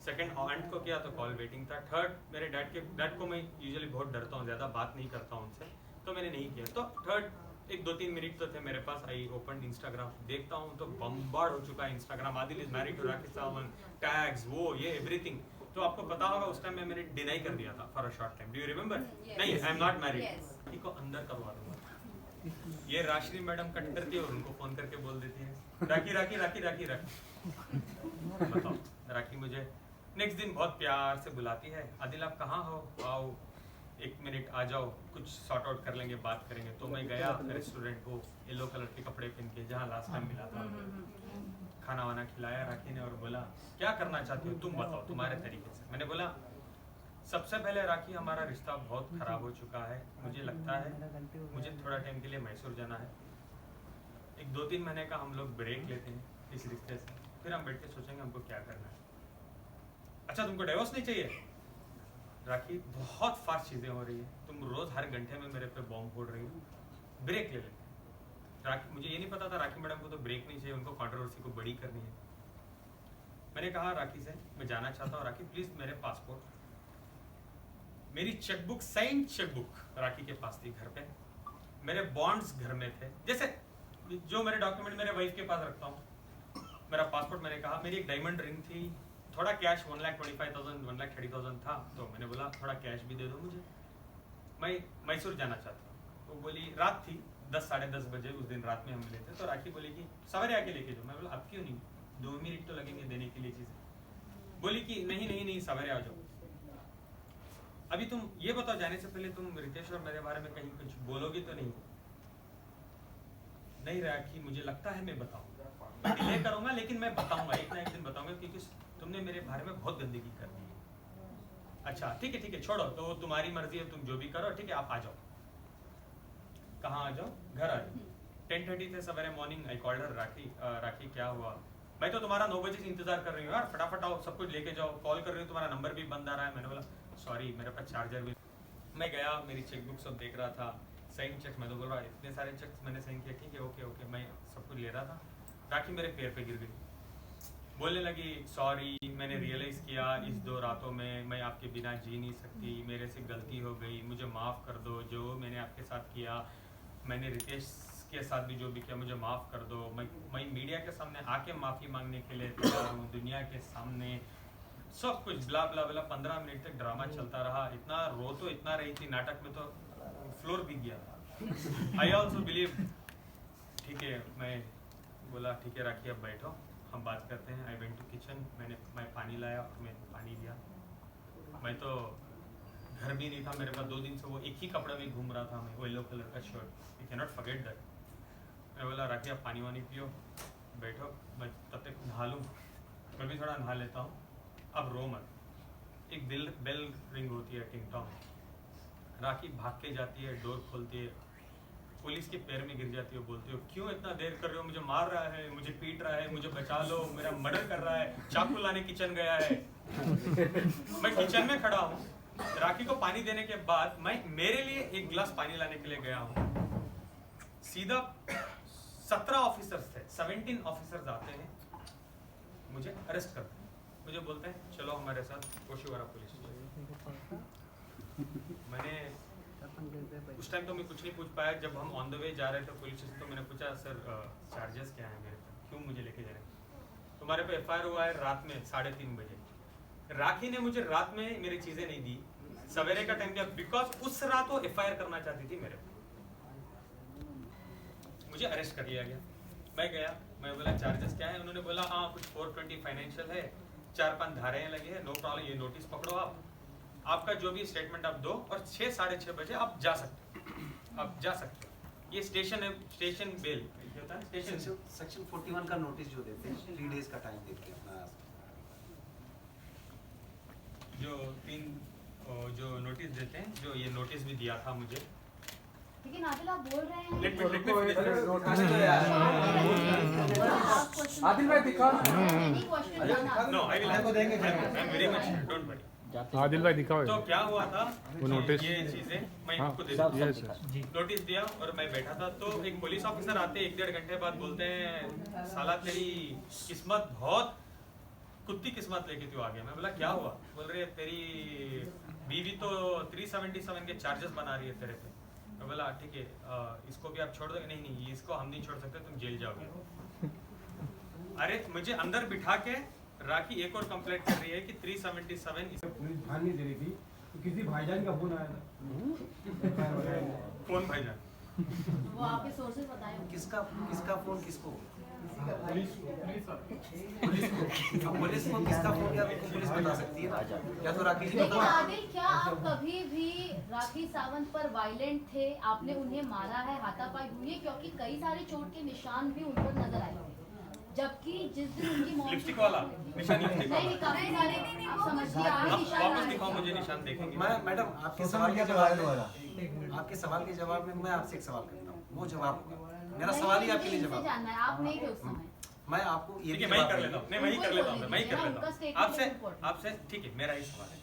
सेकंड आंट को किया तो कॉल वेटिंग था, थर्ड मेरे डैड को मैं यूजुअली बहुत डरता हूँ, ज़्यादा बात नहीं करता हूँ उनसे, तो मैंने नहीं किया। तो थर्ड एक 2-3 मिनट तो थे मेरे पास, आई ओपन इंस्टाग्राम, देखता हूँ तो बम्बार्ड हो चुका है Instagram, Adil is married to Rakhi Sawant, tags, वो ये एवरीथिंग। तो आपको पता होगा उस टाइम में मैंने डिनाई कर दिया था for a short time, do you remember? नहीं, आई एम नॉट मैरिड। को अंदर करवा दूंगा। ये राशि मैडम कट करती है और उनको फोन करके बोल देती है राखी राखी राखी राखी राखी। बताओ, राखी मुझे नेक्स्ट दिन बहुत प्यार से बुलाती है, आदिल आप कहाँ हो, आओ 1 मिनट आ जाओ, कुछ सॉर्ट आउट कर लेंगे, बात करेंगे। तो मैं गया रेस्टोरेंट को, येलो कलर के कपड़े पहन के, जहाँ लास्ट टाइम मिला था। खाना वाना खिलाया राखी ने और बोला क्या करना चाहती हो तुम बताओ तुम्हारे तरीके से। मैंने बोला सबसे पहले राखी हमारा रिश्ता बहुत खराब हो चुका है, मुझे लगता है मुझे थोड़ा टाइम के लिए मैसूर जाना है, एक 2-3 महीने का हम लोग ब्रेक लेते हैं इस रिश्ते से, फिर हम बैठ के सोचेंगे हमको क्या करना है। अच्छा तुमको डिवोर्स नहीं चाहिए? राखी बहुत फास्ट चीजें हो रही है, तुम रोज हर घंटे में मेरे पे बॉम्ब फोड़ रही हो, ब्रेक ले लेते हैं। राखी, मुझे ये नहीं पता था राखी मैडम को तो ब्रेक नहीं चाहिए, उनको कंट्रोवर्सी को बड़ी करनी है। मैंने कहा राखी से मैं जाना चाहता हूँ, राखी प्लीज मेरे पासपोर्ट, मेरी चेकबुक, साइंड चेकबुक राखी के पास थी घर पे, मेरे बॉन्ड्स घर में थे, जैसे जो मेरे डॉक्यूमेंट मेरे वाइफ के पास रखता हूँ, मेरा पासपोर्ट। मैंने कहा मेरी एक डायमंड रिंग थी, थोड़ा कैश 1,25,000 1,30,000 था, तो मैंने बोला थोड़ा कैश भी दे दो मुझे, मैं मैसूर जाना चाहता हूँ। वो बोली, रात थी 10 साढ़े 10 बजे, उस दिन रात में हम मिले थे, तो राखी बोली कि सवेरे आके लेके जाओ। मैं बोला अब क्यों नहीं, 2 मिनट तो लगेंगे देने के लिए चीजें। बोली कि नहीं नहीं नहीं सवेरे आ जाओ। अभी तुम ये बताओ, जाने से पहले तुम रितेश और मेरे बारे में कहीं कुछ बोलोगी तो नहीं? नहीं राखी मुझे लगता है मैं बताऊंगा, मैं डिले करूंगा लेकिन मैं बताऊंगा, एक ना एक दिन बताऊंगा, क्योंकि तुमने मेरे बारे में बहुत गंदगी कर दी है। अच्छा ठीक है छोड़ो, तो तुम्हारी मर्जी है, तुम जो भी करो, ठीक है आप आ जाओ। कहाँ आ जाओ? घर आ जाओ। 10:30 थे सवेरे मॉर्निंग, आई कॉल्ड हर, राखी क्या हुआ? मैं तो तुम्हारा 9 बजे से इंतजार कर रही हूँ यार, फटाफट आओ, सब कुछ लेके जाओ, कॉल कर रही हूँ तुम्हारा नंबर भी बंद आ रहा है। मैंने बोला सॉरी मेरे पास चार्जर भी। मैं गया, मेरी चेकबुक सब देख रहा था, साइन चेक, मैं तो बोल रहा इतने सारे चेक्स मैंने साइन किए, ठीक है ओके मैं सब कुछ ले रहा था। राखी मेरे पैर पे गिर गई, बोलने लगी सॉरी मैंने रियलाइज़ किया इस 2 रातों में मैं आपके बिना जी नहीं सकती, मेरे से गलती हो गई, मुझे माफ़ कर दो, जो मैंने आपके साथ किया, मैंने रितेश के साथ भी जो भी किया मुझे माफ़ कर दो। मैं मीडिया के सामने आके माफ़ी मांगने के लिए तैयार हूँ, दुनिया के सामने सब कुछ ब्ला ब्ला ब्ला। 15 मिनट तक ड्रामा चलता रहा, इतना रो तो इतना रही थी, नाटक में तो फ्लोर भीग गया था। आई ऑल्सो बिलीव, ठीक है मैं बोला ठीक है राखी अब बैठो हम बात करते हैं। आई वेंट टू किचन, मैं पानी लाया और मैं पानी लिया। मैं तो घर भी नहीं था मेरे पास, 2 दिन से वो एक ही कपड़े में घूम रहा था मैं, वो येलो कलर का shirt, you can not forget that. मैं बोला राखी आप पानी वानी पियो, बैठो मैं तब तक नहा लूँ, मैं भी थोड़ा नहा लेता हूँ, अब रो मत। एक बेल रिंग होती है टिंग टॉन्ग, राखी भाग के जाती है, डोर खोलती है, पुलिस के पैर में गिर जाती हो, बोलती हो क्यों इतना देर कर रहे हो, मुझे मार रहा है, मुझे पीट रहा है, मुझे बचा लो, मेरा मर्डर कर रहा है, चाकू लाने किचन गया है। मैं किचन में खड़ा हूँ, राखी को पानी देने के बाद मैं मेरे लिए एक गिलास पानी लाने के लिए गया हूँ, सीधा 17 ऑफिसर्स थे, 17 ऑफिसर्स आते हैं, मुझे अरेस्ट करते हैं, मुझे बोलते हैं चलो हमारे साथ ओशिवारा पुलिस स्टेशन। मैंने उस टाइम तो मैं कुछ नहीं पूछ पाया, जब हम ऑन द वे जा रहे थे पुलिस स्टेशन तो मैंने पूछा सर चार्जेस क्या है मेरे पे, क्यों मुझे लेके जा रहे हैं। तुम्हारे पे एफआईआर हुआ है रात में 3:30 बजे। राखी ने मुझे रात में मेरी चीजें नहीं दी, सवेरे का टाइम दिया, बिकॉज उस रात वो एफआईआर करना चाहती थी मेरे पे। मुझे अरेस्ट कर लिया गया, मैं गया, मैं बोला चार्जेस क्या है, उन्होंने बोला हाँ कुछ 420 फाइनेंशियल है, 4-5 धारे लगे हैं, नो प्रॉब्लम, ये नोटिस पकड़ो आपका जो भी स्टेटमेंट आप दो और 6 साढ़े 6 बजे आप जा सकते हो। ये स्टेशन है, स्टेशन बेल होता है, स्टेशन सेक्शन 41 का नोटिस जो देते हैं 3 डेज का टाइम देते हैं अपना, जो नोटिस देते हैं, जो ये नोटिस भी दिया था मुझे। लेकिन आदिल आप बोल रहे हैं आदिल भाई दिखाओ no I will very much don't worry. Adil भाई दिखाओ। तो क्या हुआ था वो नोटिस, ये चीजें मैं हाँ, आपको दे दूं। नोटिस दिया और मैं बैठा था, तो एक पुलिस ऑफिसर आते 1-1.5 घंटे बाद बोलते हैं साला तेरी किस्मत बहुत कुत्ती किस्मत लेके तू आ गया। मैं बोला क्या हुआ, बोल रहे तेरी बीवी तो 377 के चार्जेस बना रही है तेरे पे। मैं बोला ठीक है इसको भी आप छोड़ दोगे, नहीं इसको हम नहीं छोड़ सकते, तुम जेल जाओगे। अरे मुझे अंदर बिठा के राखी एक और कंप्लेंट कर रही है कि 377 पुलिस ध्यान नहीं दे रही थी, तो किसी भाईजान का फोन आया था। कौन भाईजान? वो आपके सोर्सेज बताए किसका फोन किसको, पुलिस पुलिस को किसका फोन किया तो पुलिस बता सकती है ना, या तो राखी जी लेकिन बता। आदिल क्या आप कभी भी राखी सावंत पर वायलेंट थे, आपने उन्हें मारा है, हाथापाई हुई है, क्योंकि कई सारे चोट के निशान भी उन पर नजर आए, जबकि जिस दिन उनकी मौत लिपस्टिक वाला निशान, लिपस्टिक वाला। नहीं काफी सारे आप समझिए आगे निशान वापस आए। दिखाओ मुझे निशान, देखेंगे। मैडम आपके सवाल के जवाब में मैं आपसे एक सवाल करता हूँ, वो जवाब होगा, मेरा सवाल ही आपके लिए जवाब जानना है, आप नहीं थे उस समय। मैं आपको ये ठीक है मैं ही कर लेता हूँ, नहीं मैं ही कर लेता हूँ, मैं ही कर लेता हूँ आपसे ठीक है। मेरा ही सवाल है,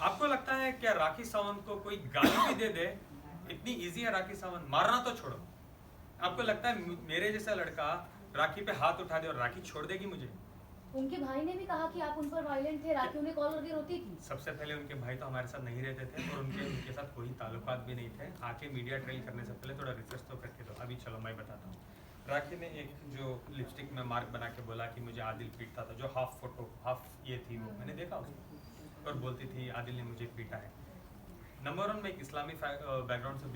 आपको लगता है क्या राखी सावंत को कोई गाली भी दे दे इतनी इजी है राखी सावंत, मारना तो छोड़ो, आपको लगता है मेरे जैसा लड़का राखी पे हाथ उठा दे और राखी छोड़ देगी मुझे? उनके भाई ने भी कहा कि आप उन पर वायलेंट थे, राखी उन्हें कॉल करके रोती थी। सबसे पहले उनके भाई तो हमारे साथ नहीं रहते थे और उनके साथ कोई ताल्लुकात भी नहीं थे। आके मीडिया ट्रेल करने से पहले थोड़ा रिसर्च तो करके दो। अभी चलो मैं बताता हूँ। राखी ने एक जो लिपस्टिक में मार्क बना के बोला कि मुझे आदिल पीटता था, जो हाफ फोटो हाफ ये थी, वो मैंने देखा उसको, और बोलती थी आदिल ने मुझे पीटा है। नंबर 1 मैं एक इस्लामी बैकग्राउंड से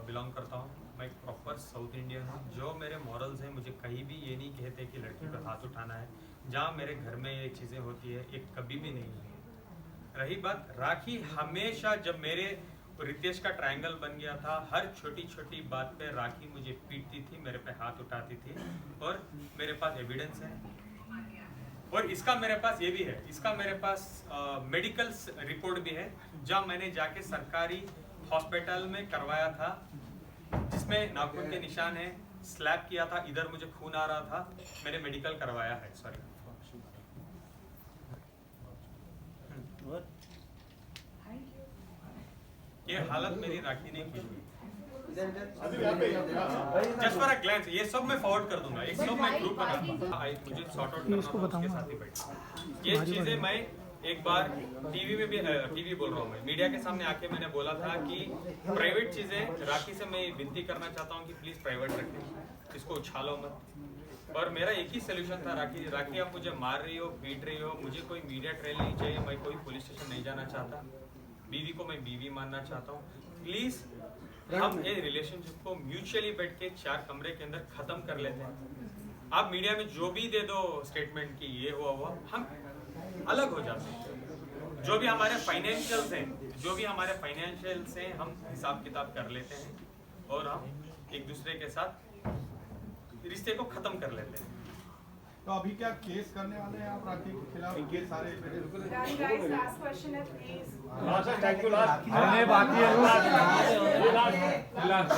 बिलोंग करता हूँ, मैं एक प्रॉपर साउथ इंडियन हूँ। जो मेरे मॉरल्स हैं, मुझे कहीं भी ये नहीं कहते कि लड़की पर हाथ उठाना है। जहाँ मेरे घर में ये चीज़ें होती है, एक कभी भी नहीं हुई। रही बात राखी, हमेशा जब मेरे रितेश का ट्रायंगल बन गया था, हर छोटी छोटी बात पे राखी मुझे पीटती थी, मेरे पे हाथ उठाती थी, और मेरे पास एविडेंस है। और इसका मेरे पास ये भी है, इसका मेरे पास मेडिकल रिपोर्ट भी है, जहाँ मैंने जाके सरकारी हॉस्पिटल में करवाया था, जिसमें नाखून के निशान है, स्लैब किया था, इधर मुझे खून आ रहा था, मैंने मेडिकल करवाया है। सॉरी ये हालत मेरी राखी ने की। जस्ट फॉर अ ग्लैंस ये सब मैं फॉरवर्ड कर दूंगा, एक सब मैं ग्रुप बना मुझे सॉर्ट आउट करना था उसके साथ ही बैठ। ये चीजें मैं एक बार टीवी में भी टीवी बोल रहा हूँ मैं मीडिया के सामने आके मैंने बोला था कि प्राइवेट चीजें राखी से मैं विनती करना चाहता हूँ कि प्लीज प्राइवेट रखें, इसको उछालो मत। और मेरा एक ही सोल्यूशन था, राखी आप मुझे मार रही हो, पीट रही हो, मुझे कोई मीडिया ट्रायल नहीं चाहिए, मैं कोई पुलिस स्टेशन नहीं जाना चाहता, बीवी को मैं बीवी मानना चाहता हूँ। प्लीज हम ये रिलेशनशिप को म्यूचुअली बैठ के 4 कमरे के अंदर खत्म कर लेते हैं। आप मीडिया में जो भी दे दो स्टेटमेंट की ये हुआ हम अलग हो जाते हैं। जो भी हमारे फाइनेंशियल्स हैं हम हिसाब किताब कर लेते हैं और हम एक दूसरे के साथ रिश्ते को खत्म कर लेते हैं। तो अभी क्या केस करने वाले हैं आप राखी के खिलाफ? इनके सारे लास्ट क्वेश्चन है प्लीज। थैंक यू लास्ट अरे बाकी है लास्ट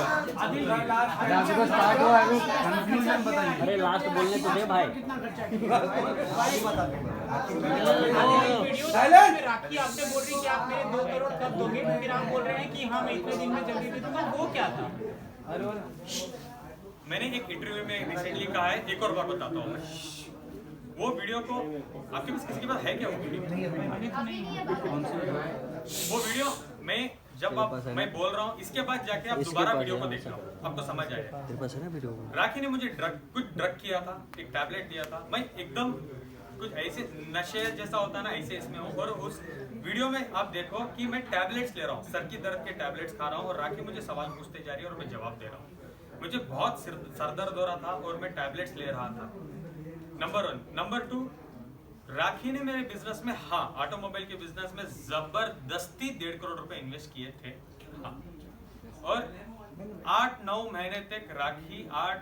स्टार्ट हुआ है कंक्लूजन बताइए। अरे लास्ट बोलने तो दे भाई। राखी आपने बोल रही कि आप मेरे 2 करोड़ कब दोगे, फिर आप बोल रहे हैं कि हाँ मैं इतने दिन में जल्दी दे दूंगा, वो क्या था? मैंने एक इंटरव्यू में रिसेंटली कहा है, एक और बार बताता हूँ मैं। वो वीडियो को आपके पास किसी के पास है क्या? वो वीडियो मैं जब मैं बोल रहा हूँ इसके बाद जाके आप दोबारा वीडियो को देखना, आपको समझ आएगा। राखी ने मुझे कुछ ड्रग किया था, एक टैबलेट दिया था, मैं एकदम कुछ ऐसे नशे जैसा होता है ना ऐसे इसमें हूँ। और उस वीडियो में आप देखो कि मैं टैबलेट्स ले रहा हूँ, सर की दर्द के टैबलेट्स खा रहा हूँ और राखी मुझे सवाल पूछते जा रही है और मैं जवाब दे रहा हूँ। मुझे बहुत सर दर्द हो रहा था और मैं टैबलेट्स ले रहा था। नंबर 1। नंबर 2, राखी ने मेरे बिजनेस में ऑटोमोबाइल के बिजनेस में जबरदस्ती 1.5 करोड़ रुपए इन्वेस्ट किए थे। और 8-9 महीने तक राखी 8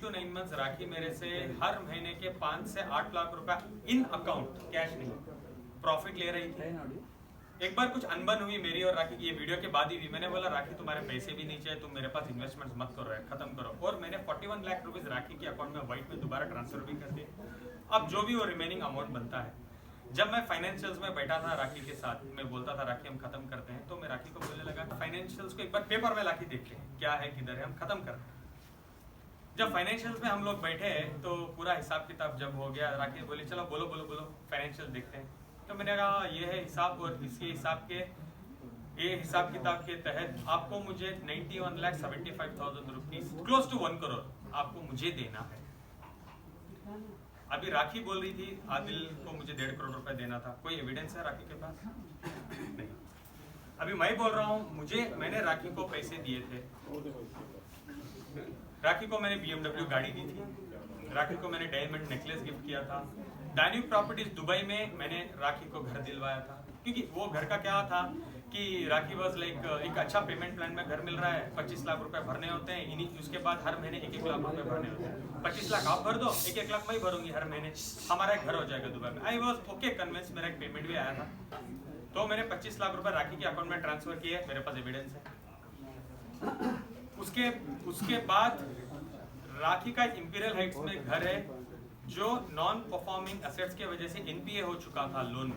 to 9 मंथ्स राखी मेरे से हर महीने के 5 से 8 लाख रुपए इन अकाउंट, कैश नहीं, प्रॉफिट ले रही थी। एक बार कुछ अनबन हुई मेरी और राखी की, ये वीडियो के बाद ही हुई। मैंने बोला राखी तुम्हारे पैसे भी नहीं चाहिए, तुम मेरे पास इन्वेस्टमेंट मत करो, खत्म करो। और मैंने 41 लाख रुपीस राखी के अकाउंट में व्हाइट में दोबारा ट्रांसफर भी कर दिए। अब जो भी वो रिमेनिंग अमाउंट बनता है, जब मैं फाइनेंशियल्स में बैठा था राखी के साथ, मैं बोलता था राखी हम खत्म करते हैं, तो मैं राखी को बोलने लगा फाइनेंशियल्स को एक बार पेपर में लाके देखते हैं क्या है, किधर है, हम खत्म करते हैं। जब फाइनेंशियल्स में हम लोग बैठे तो पूरा हिसाब किताब जब हो गया, राखी बोली चलो बोलो फाइनेंशियल देखते हैं। तो मैंने कहा ये है हिसाब और इसके हिसाब के ये हिसाब किताब के तहत आपको मुझे 91,75,000 रुपीज क्लोज टू 1 करोड़ आपको मुझे देना है। अभी राखी बोल रही थी आदिल को मुझे 1.5 करोड़ रुपए देना था, कोई एविडेंस है राखी के पास? नहीं। अभी मैं बोल रहा हूँ मैंने राखी को पैसे दिए थे, राखी को मैंने BMW गाड़ी दी थी, राखी को मैंने डायमंड नेकलेस गिफ्ट किया था। दान्यूब प्रॉपर्टीज दुबई में मैंने राखी को घर दिलवाया था, क्योंकि वो घर का क्या था कि राखी बस लाइक एक अच्छा पेमेंट प्लान में घर मिल रहा है, 25 लाख रुपए भरने होते हैं, उसके बाद हर महीने 1-1 लाख रुपए भरने होते हैं। 25 लाख आप भर दो, 1-1 लाख मैं भरूंगी हर महीने, हमारा एक घर हो जाएगा दुबई में। आई वॉज ओके कन्विंस, मेरा एक पेमेंट भी आया था। तो मैंने 25 लाख रुपए राखी के अकाउंट में ट्रांसफर किए, मेरे पास एविडेंस है। उसके बाद राखी का इंपीरियल हाइट्स में घर है जो नॉन परफॉर्मिंग एसेट्स की वजह से NPA हो चुका था लोन में,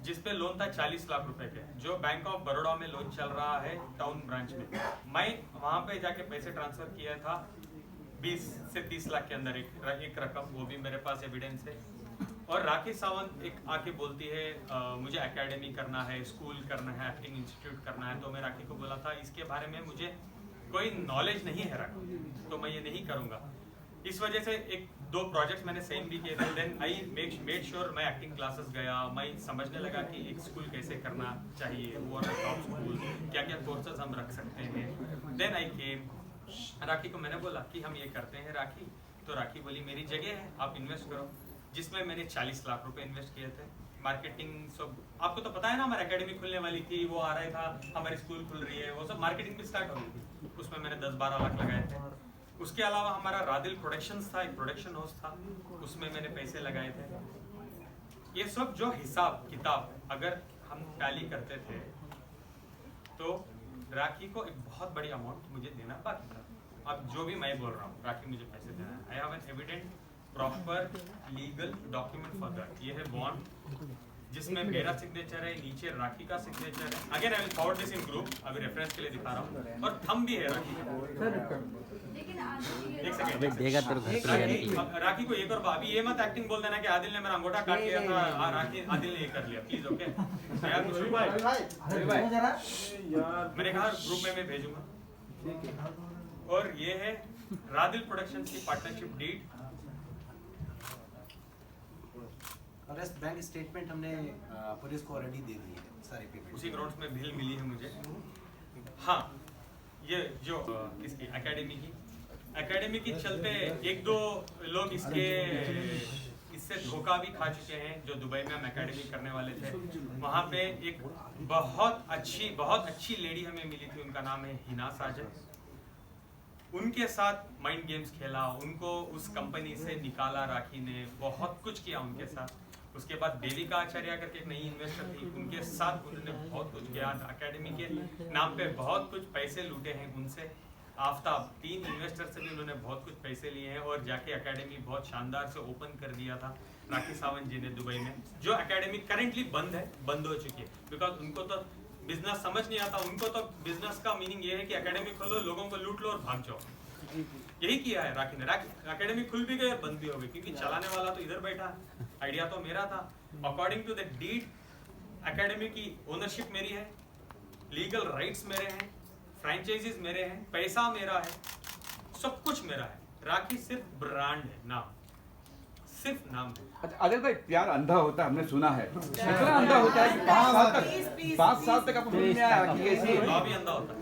जिसपे लोन था 40 लाख रुपए के, जो बैंक ऑफ बड़ौदा में लोन चल रहा है टाउन ब्रांच में। मैं वहां पे जाके पैसे ट्रांसफर किया था 20 से 30 लाख के अंदर एक रकम, वो भी मेरे पास एविडेंस है। और राखी सावंत एक आके बोलती है मुझे एकेडमी करना है, स्कूल करना है, एक्टिंग इंस्टीट्यूट करना है। तो मैं राखी को बोला था इसके बारे में मुझे कोई नॉलेज नहीं है राखी, तो मैं ये नहीं करूंगा। इस वजह से 1-2 प्रोजेक्ट्स मैंने साइन भी किए थे। देन आई मेड श्योर मैं एक्टिंग क्लासेस गया, मैं समझने लगा कि एक स्कूल कैसे करना चाहिए, वो टॉप स्कूल क्या क्या कोर्सेज हम रख सकते हैं। देन आई केम, राखी को मैंने बोला कि हम ये करते हैं राखी, तो राखी बोली मेरी जगह है आप इन्वेस्ट करो, जिसमें मैंने 40 लाख रुपए इन्वेस्ट किए थे। मार्केटिंग सब आपको तो पता है ना, हमारी एकेडमी खुलने वाली थी, वो आ रहा था, हमारी स्कूल खुल रही है, वो सब मार्केटिंग भी स्टार्ट हो गई थी, उसमें मैंने 10-12 लाख लगाए थे। उसके अलावा हमारा रादिल प्रोडक्शंस था, एक प्रोडक्शन हाउस था, उसमें मैंने पैसे लगाए थे। ये सब जो हिसाब किताब अगर हम टैली करते थे तो राखी को एक बहुत बड़ी अमाउंट मुझे देना बाकी था। अब जो भी मैं बोल रहा हूँ राखी मुझे पैसे देना है, I have an evident proper legal document for that. ये है बॉन्ड, जिसमें मेरा सिग्नेचर है, नीचे राखी का सिग्नेचर है। Again I will forward this in group, अभी रेफरेंस के लिए दिखा रहा हूँ, और थंब भी है राखी का। एक सेकंड देगा तेरे घर पे जाने के लिए। राखी को एक और अभी ये मत एक्टिंग बोल देना कि आदिल ने मेरा अंगूठा काट लिया था, राखी आदिल ने ये कर लिया, प्लीज ओके। यार मैंने कहा ग्रुप में मैं भेजूंगा। और ये है रादिल प्रोडक्शंस की पार्टनरशिप डीड, और इस बैंक स्टेटमेंट हमने पुलिस को ऑलरेडी दे दी है, सारे पेमेंट उसी ग्राउंड्स में बिल मिली है मुझे। हाँ, ये जो इसकी एकेडमी की चलते एक दो लोग इससे धोखा भी खा चुके हैं। जो दुबई में हम एकेडमी करने वाले थे, वहाँ पे एक बहुत अच्छी लेडी हमें मिली थी, उनका नाम है हिना साजन। उनके साथ माइंड गेम्स खेला, उनको उस कंपनी से निकाला राखी ने, बहुत कुछ किया उनके साथ। उसके बाद देविका आचार्य करके एक नई इन्वेस्टर थी, उनके साथ उन्होंने बहुत कुछ किया, एकेडमी के नाम पे बहुत कुछ पैसे लूटे हैं उनसे। आफ्ताब 3 इन्वेस्टर से भी उन्होंने बहुत कुछ पैसे लिए हैं, और जाके एकेडमी बहुत शानदार से ओपन कर दिया था राखी सावंत जी ने दुबई में। जो एकेडमी करेंटली बंद हो चुकी है, बिकॉज उनको तो बिजनेस समझ नहीं आता। उनको तो बिजनेस का मीनिंग ये है कि एकेडमी खोलो, लोगों को लूट लो और भाग जाओ। यही किया है राखी ने। एकेडमी खुल भी गई और बंद भी हो गई, क्योंकि चलाने वाला तो इधर बैठा, आइडिया तो मेरा था। According to the deed academy की ओनरशिप मेरी है, लीगल राइट्स मेरे हैं, फ्रेंचाइजीज मेरे हैं, पैसा मेरा है, सब कुछ मेरा है। राखी सिर्फ ब्रांड है, नाम, सिर्फ नाम है। अच्छा आदिल भाई, प्यार अंधा होता है, हमने सुना है। इतना अंधा होता है कि 5 साल तक आपको समझ में आया कि कैसी भी अंधा होता है।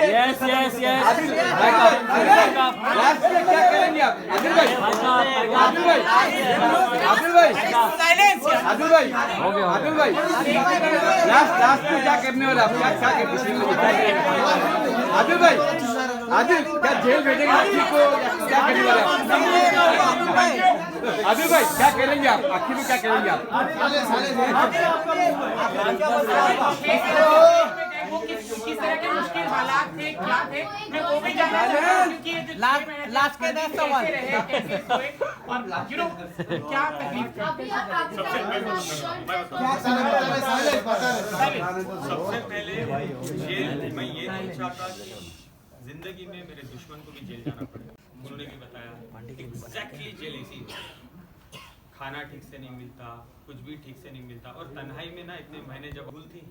यस यस यस क्या करेंगे आप आदिल भाई? लास्ट में क्या करने वाले आप? क्या आदिल भाई, आदिल क्या जेल भेजेंगे आखिर को, क्या करने वाले आप? आदिल भाई क्या करेंगे आप आखिर में, क्या करेंगे आप? किस तरह के मुश्किल हालात थे, क्या थे, मैं वो भी जानना चाहता हूं, क्योंकि लास्ट के 10 सवाल कैसे हुए और यू नो क्या तकलीफ थी। सबसे पहले जेल मैं ये नहीं चाहता कि जिंदगी में मेरे दुश्मन को भी जेल जाना पड़े। उन्होंने भी बताया एग्जैक्टली जेल इसी खाना ठीक से नहीं मिलता, कुछ भी ठीक से नहीं मिलता, और तन्हाई में ना इतने महीने जब भूल थी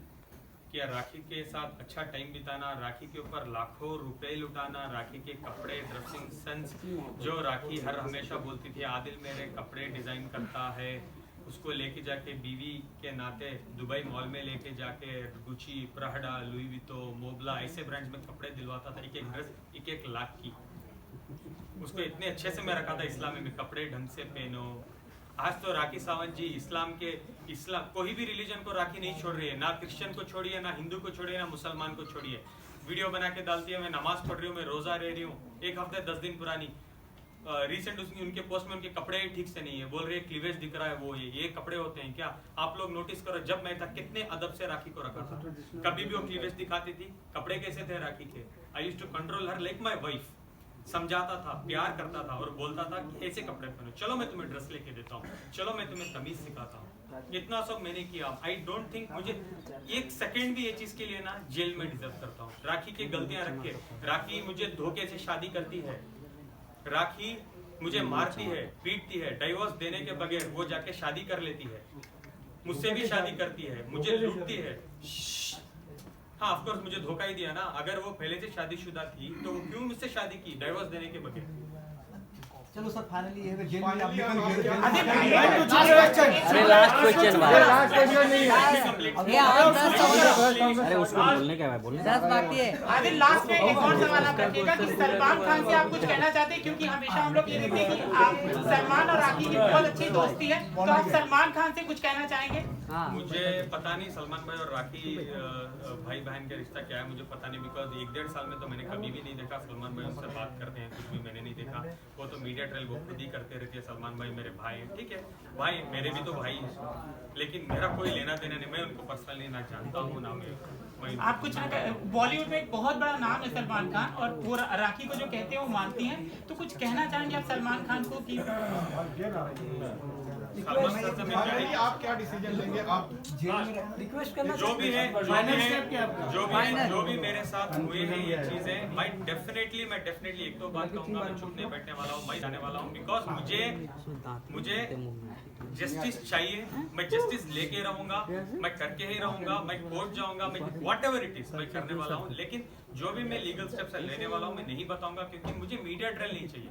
कि राखी के साथ अच्छा टाइम बिताना, राखी के ऊपर लाखों रुपए लुटाना, राखी के कपड़े, ड्रेसिंग सेंस, जो राखी हर हमेशा बोलती थी आदिल मेरे कपड़े डिजाइन करता है, उसको लेके जाके बीवी के नाते दुबई मॉल में लेके जाके गुची, प्राडा, लुई वितो, मोबला ऐसे ब्रांड्स में कपड़े दिलवाता था, एक एक लाख की। उसको इतने अच्छे से मैं रखा था इस्लामी में, कपड़े ढंग से पहनो। आज तो राखी सावंत जी इस्लाम कोई भी रिलीजन को राखी नहीं छोड़ रही है, ना क्रिश्चियन को छोड़िए, ना हिंदू को छोड़िए, ना मुसलमान को छोड़िए। वीडियो बना के डालती है, मैं नमाज पढ़ रही हूँ, मैं रोजा रह रही हूँ, 1 हफ्ते 10 दिन पुरानी। रिसेंट उनके पोस्ट में उनके कपड़े ठीक से नहीं है, बोल रहे क्लीवेज दिख रहा है, वो ये कपड़े होते हैं क्या? आप लोग नोटिस करो, जब मैं था कितने अदब से राखी को रखा था, कभी भी वो क्लीवेज दिखाती थी। कपड़े कैसे थे राखी के? I used to control her like my wife. समझाता था, प्यार करता था और बोलता था कि ऐसे कपड़े पहनो, चलो मैं तुम्हें ड्रेस लेके देता हूँ, चलो मैं तुम्हें तमीज सिखाता हूँ। इतना सब मैंने किया। आई डोंट थिंक मुझे 1 सेकेंड भी ये चीज के लिए ना जेल में डिजर्व करता हूँ। राखी की गलतियां रख के, राखी मुझे धोखे से शादी करती है, राखी मुझे मारती है, पीटती है, डाइवोर्स देने के बगैर वो जाके शादी कर लेती है, मुझसे भी शादी करती है, मुझे लूटती है। हाँ ऑफ कोर्स मुझे धोखा ही दिया ना। अगर वो पहले से शादीशुदा थी तो वो क्यों मुझसे शादी की डाइवोर्स देने के बगैर? चलो सर फाइनली ये जेल में आप निकल गए। अरे लास्ट क्वेश्चन भाई, अरे उसको बोलने क्या है, बोलने 10 बाकी है। आदिल लास्ट में एक और सवाल आप रखिएगा कि सलमान खान से आप कुछ कहना चाहते हैं, क्योंकि हमेशा हम लोग ये देखते हैं कि आप सलमान और राखी की बहुत अच्छी दोस्ती है, तो आप सलमान खान से कुछ कहना चाहेंगे? मुझे पता नहीं सलमान भाई और राखी भाई बहन का रिश्ता क्या है, मुझे पता नहीं, बिकॉज 1-1.5 साल में तो मैंने कभी भी नहीं देखा सलमान भाई उनसे बात करते हैं, कुछ भी मैंने नहीं देखा। वो तो मीडिया ट्रेल वो खुद ही करते रहते हैं। सलमान भाई मेरे भाई हैं, ठीक है भाई, मेरे भी तो भाई हैं, लेकिन मेरा कोई लेना देना नहीं, मैं उनको पर्सनली ना जानता हूँ ना मैं। आप कुछ बॉलीवुड में एक बहुत बड़ा नाम है सलमान खान, और वो राखी को जो कहते हैं वो मानती हैं, तो कुछ कहना चाहेंगे आप सलमान खान को कि आप क्या डिसीजन लेंगे? आप रिक्वेस्ट करना जो भी है जो भी मेरे साथ हुए हैं ये चीजें, मैं डेफिनेटली एक तो बात कहूंगा, मैं चुप नहीं बैठने वाला हूँ, मैं जाने वाला हूँ, बिकॉज मुझे जस्टिस चाहिए। मैं जस्टिस लेके रहूंगा, मैं करके ही रहूंगा, मैं कोर्ट जाऊंगा, मैं व्हाटएवर इट इज मैं करने वाला हूँ, लेकिन जो भी मैं लीगल स्टेप्स लेने वाला हूँ मैं नहीं बताऊंगा, क्योंकि मुझे मीडिया ट्रेल नहीं चाहिए।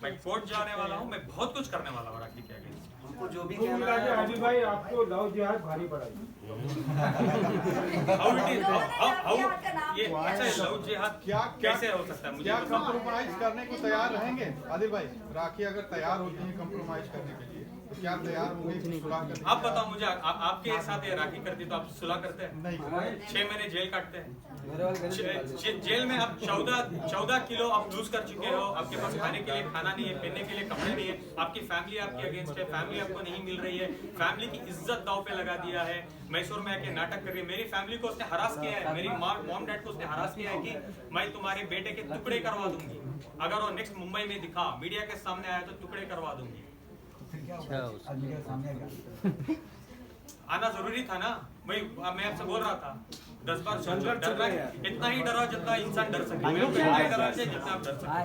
मैं कोर्ट जाने वाला हूँ, मैं बहुत कुछ करने वाला हूँ राखी के आगे। हमको जो भी कुल मिला के हाजी भाई आपको लव जिहाद भारी पड़ाई। हाउ इट इज हाउ ये अच्छा लव जिहाद कैसे हो सकता है? मुझे क्या कंप्रोमाइज करने को तैयार रहेंगे आदिल भाई? राखी अगर तैयार होती है कंप्रोमाइज करने के लिए तो क्या तैयार होंगे सुलह करने? आप बताओ मुझे, आपके साथ ये राखी करती तो आप सुलह करते हैं? नहीं। 6 महीने जेल काटते हैं, जेल में आप 14 किलो आप लूज कर चुके हो, आपके पास खाने के लिए खाना नहीं है, पहनने के लिए कपड़े नहीं है, आपकी फैमिली आपके अगेंस्ट है, फैमिली आपको नहीं मिल रही है, फैमिली की इज्जत दांव पे लगा दिया है, मैसूर में आके नाटक कर रही है, मेरी फैमिली को उसने हरास किया है, मेरी मॉम डैड को उसने हरास किया है कि मैं तुम्हारे बेटे के टुकड़े करवा दूंगी, अगर वो नेक्स्ट मुंबई में दिखा, मीडिया के सामने आया तो टुकड़े करवा दूंगी। आना जरूरी था ना, मैं आपसे बोल रहा था 10 बार डरना, इतना ही डरो जितना इंसान डर सके, जितना आप डर सकते।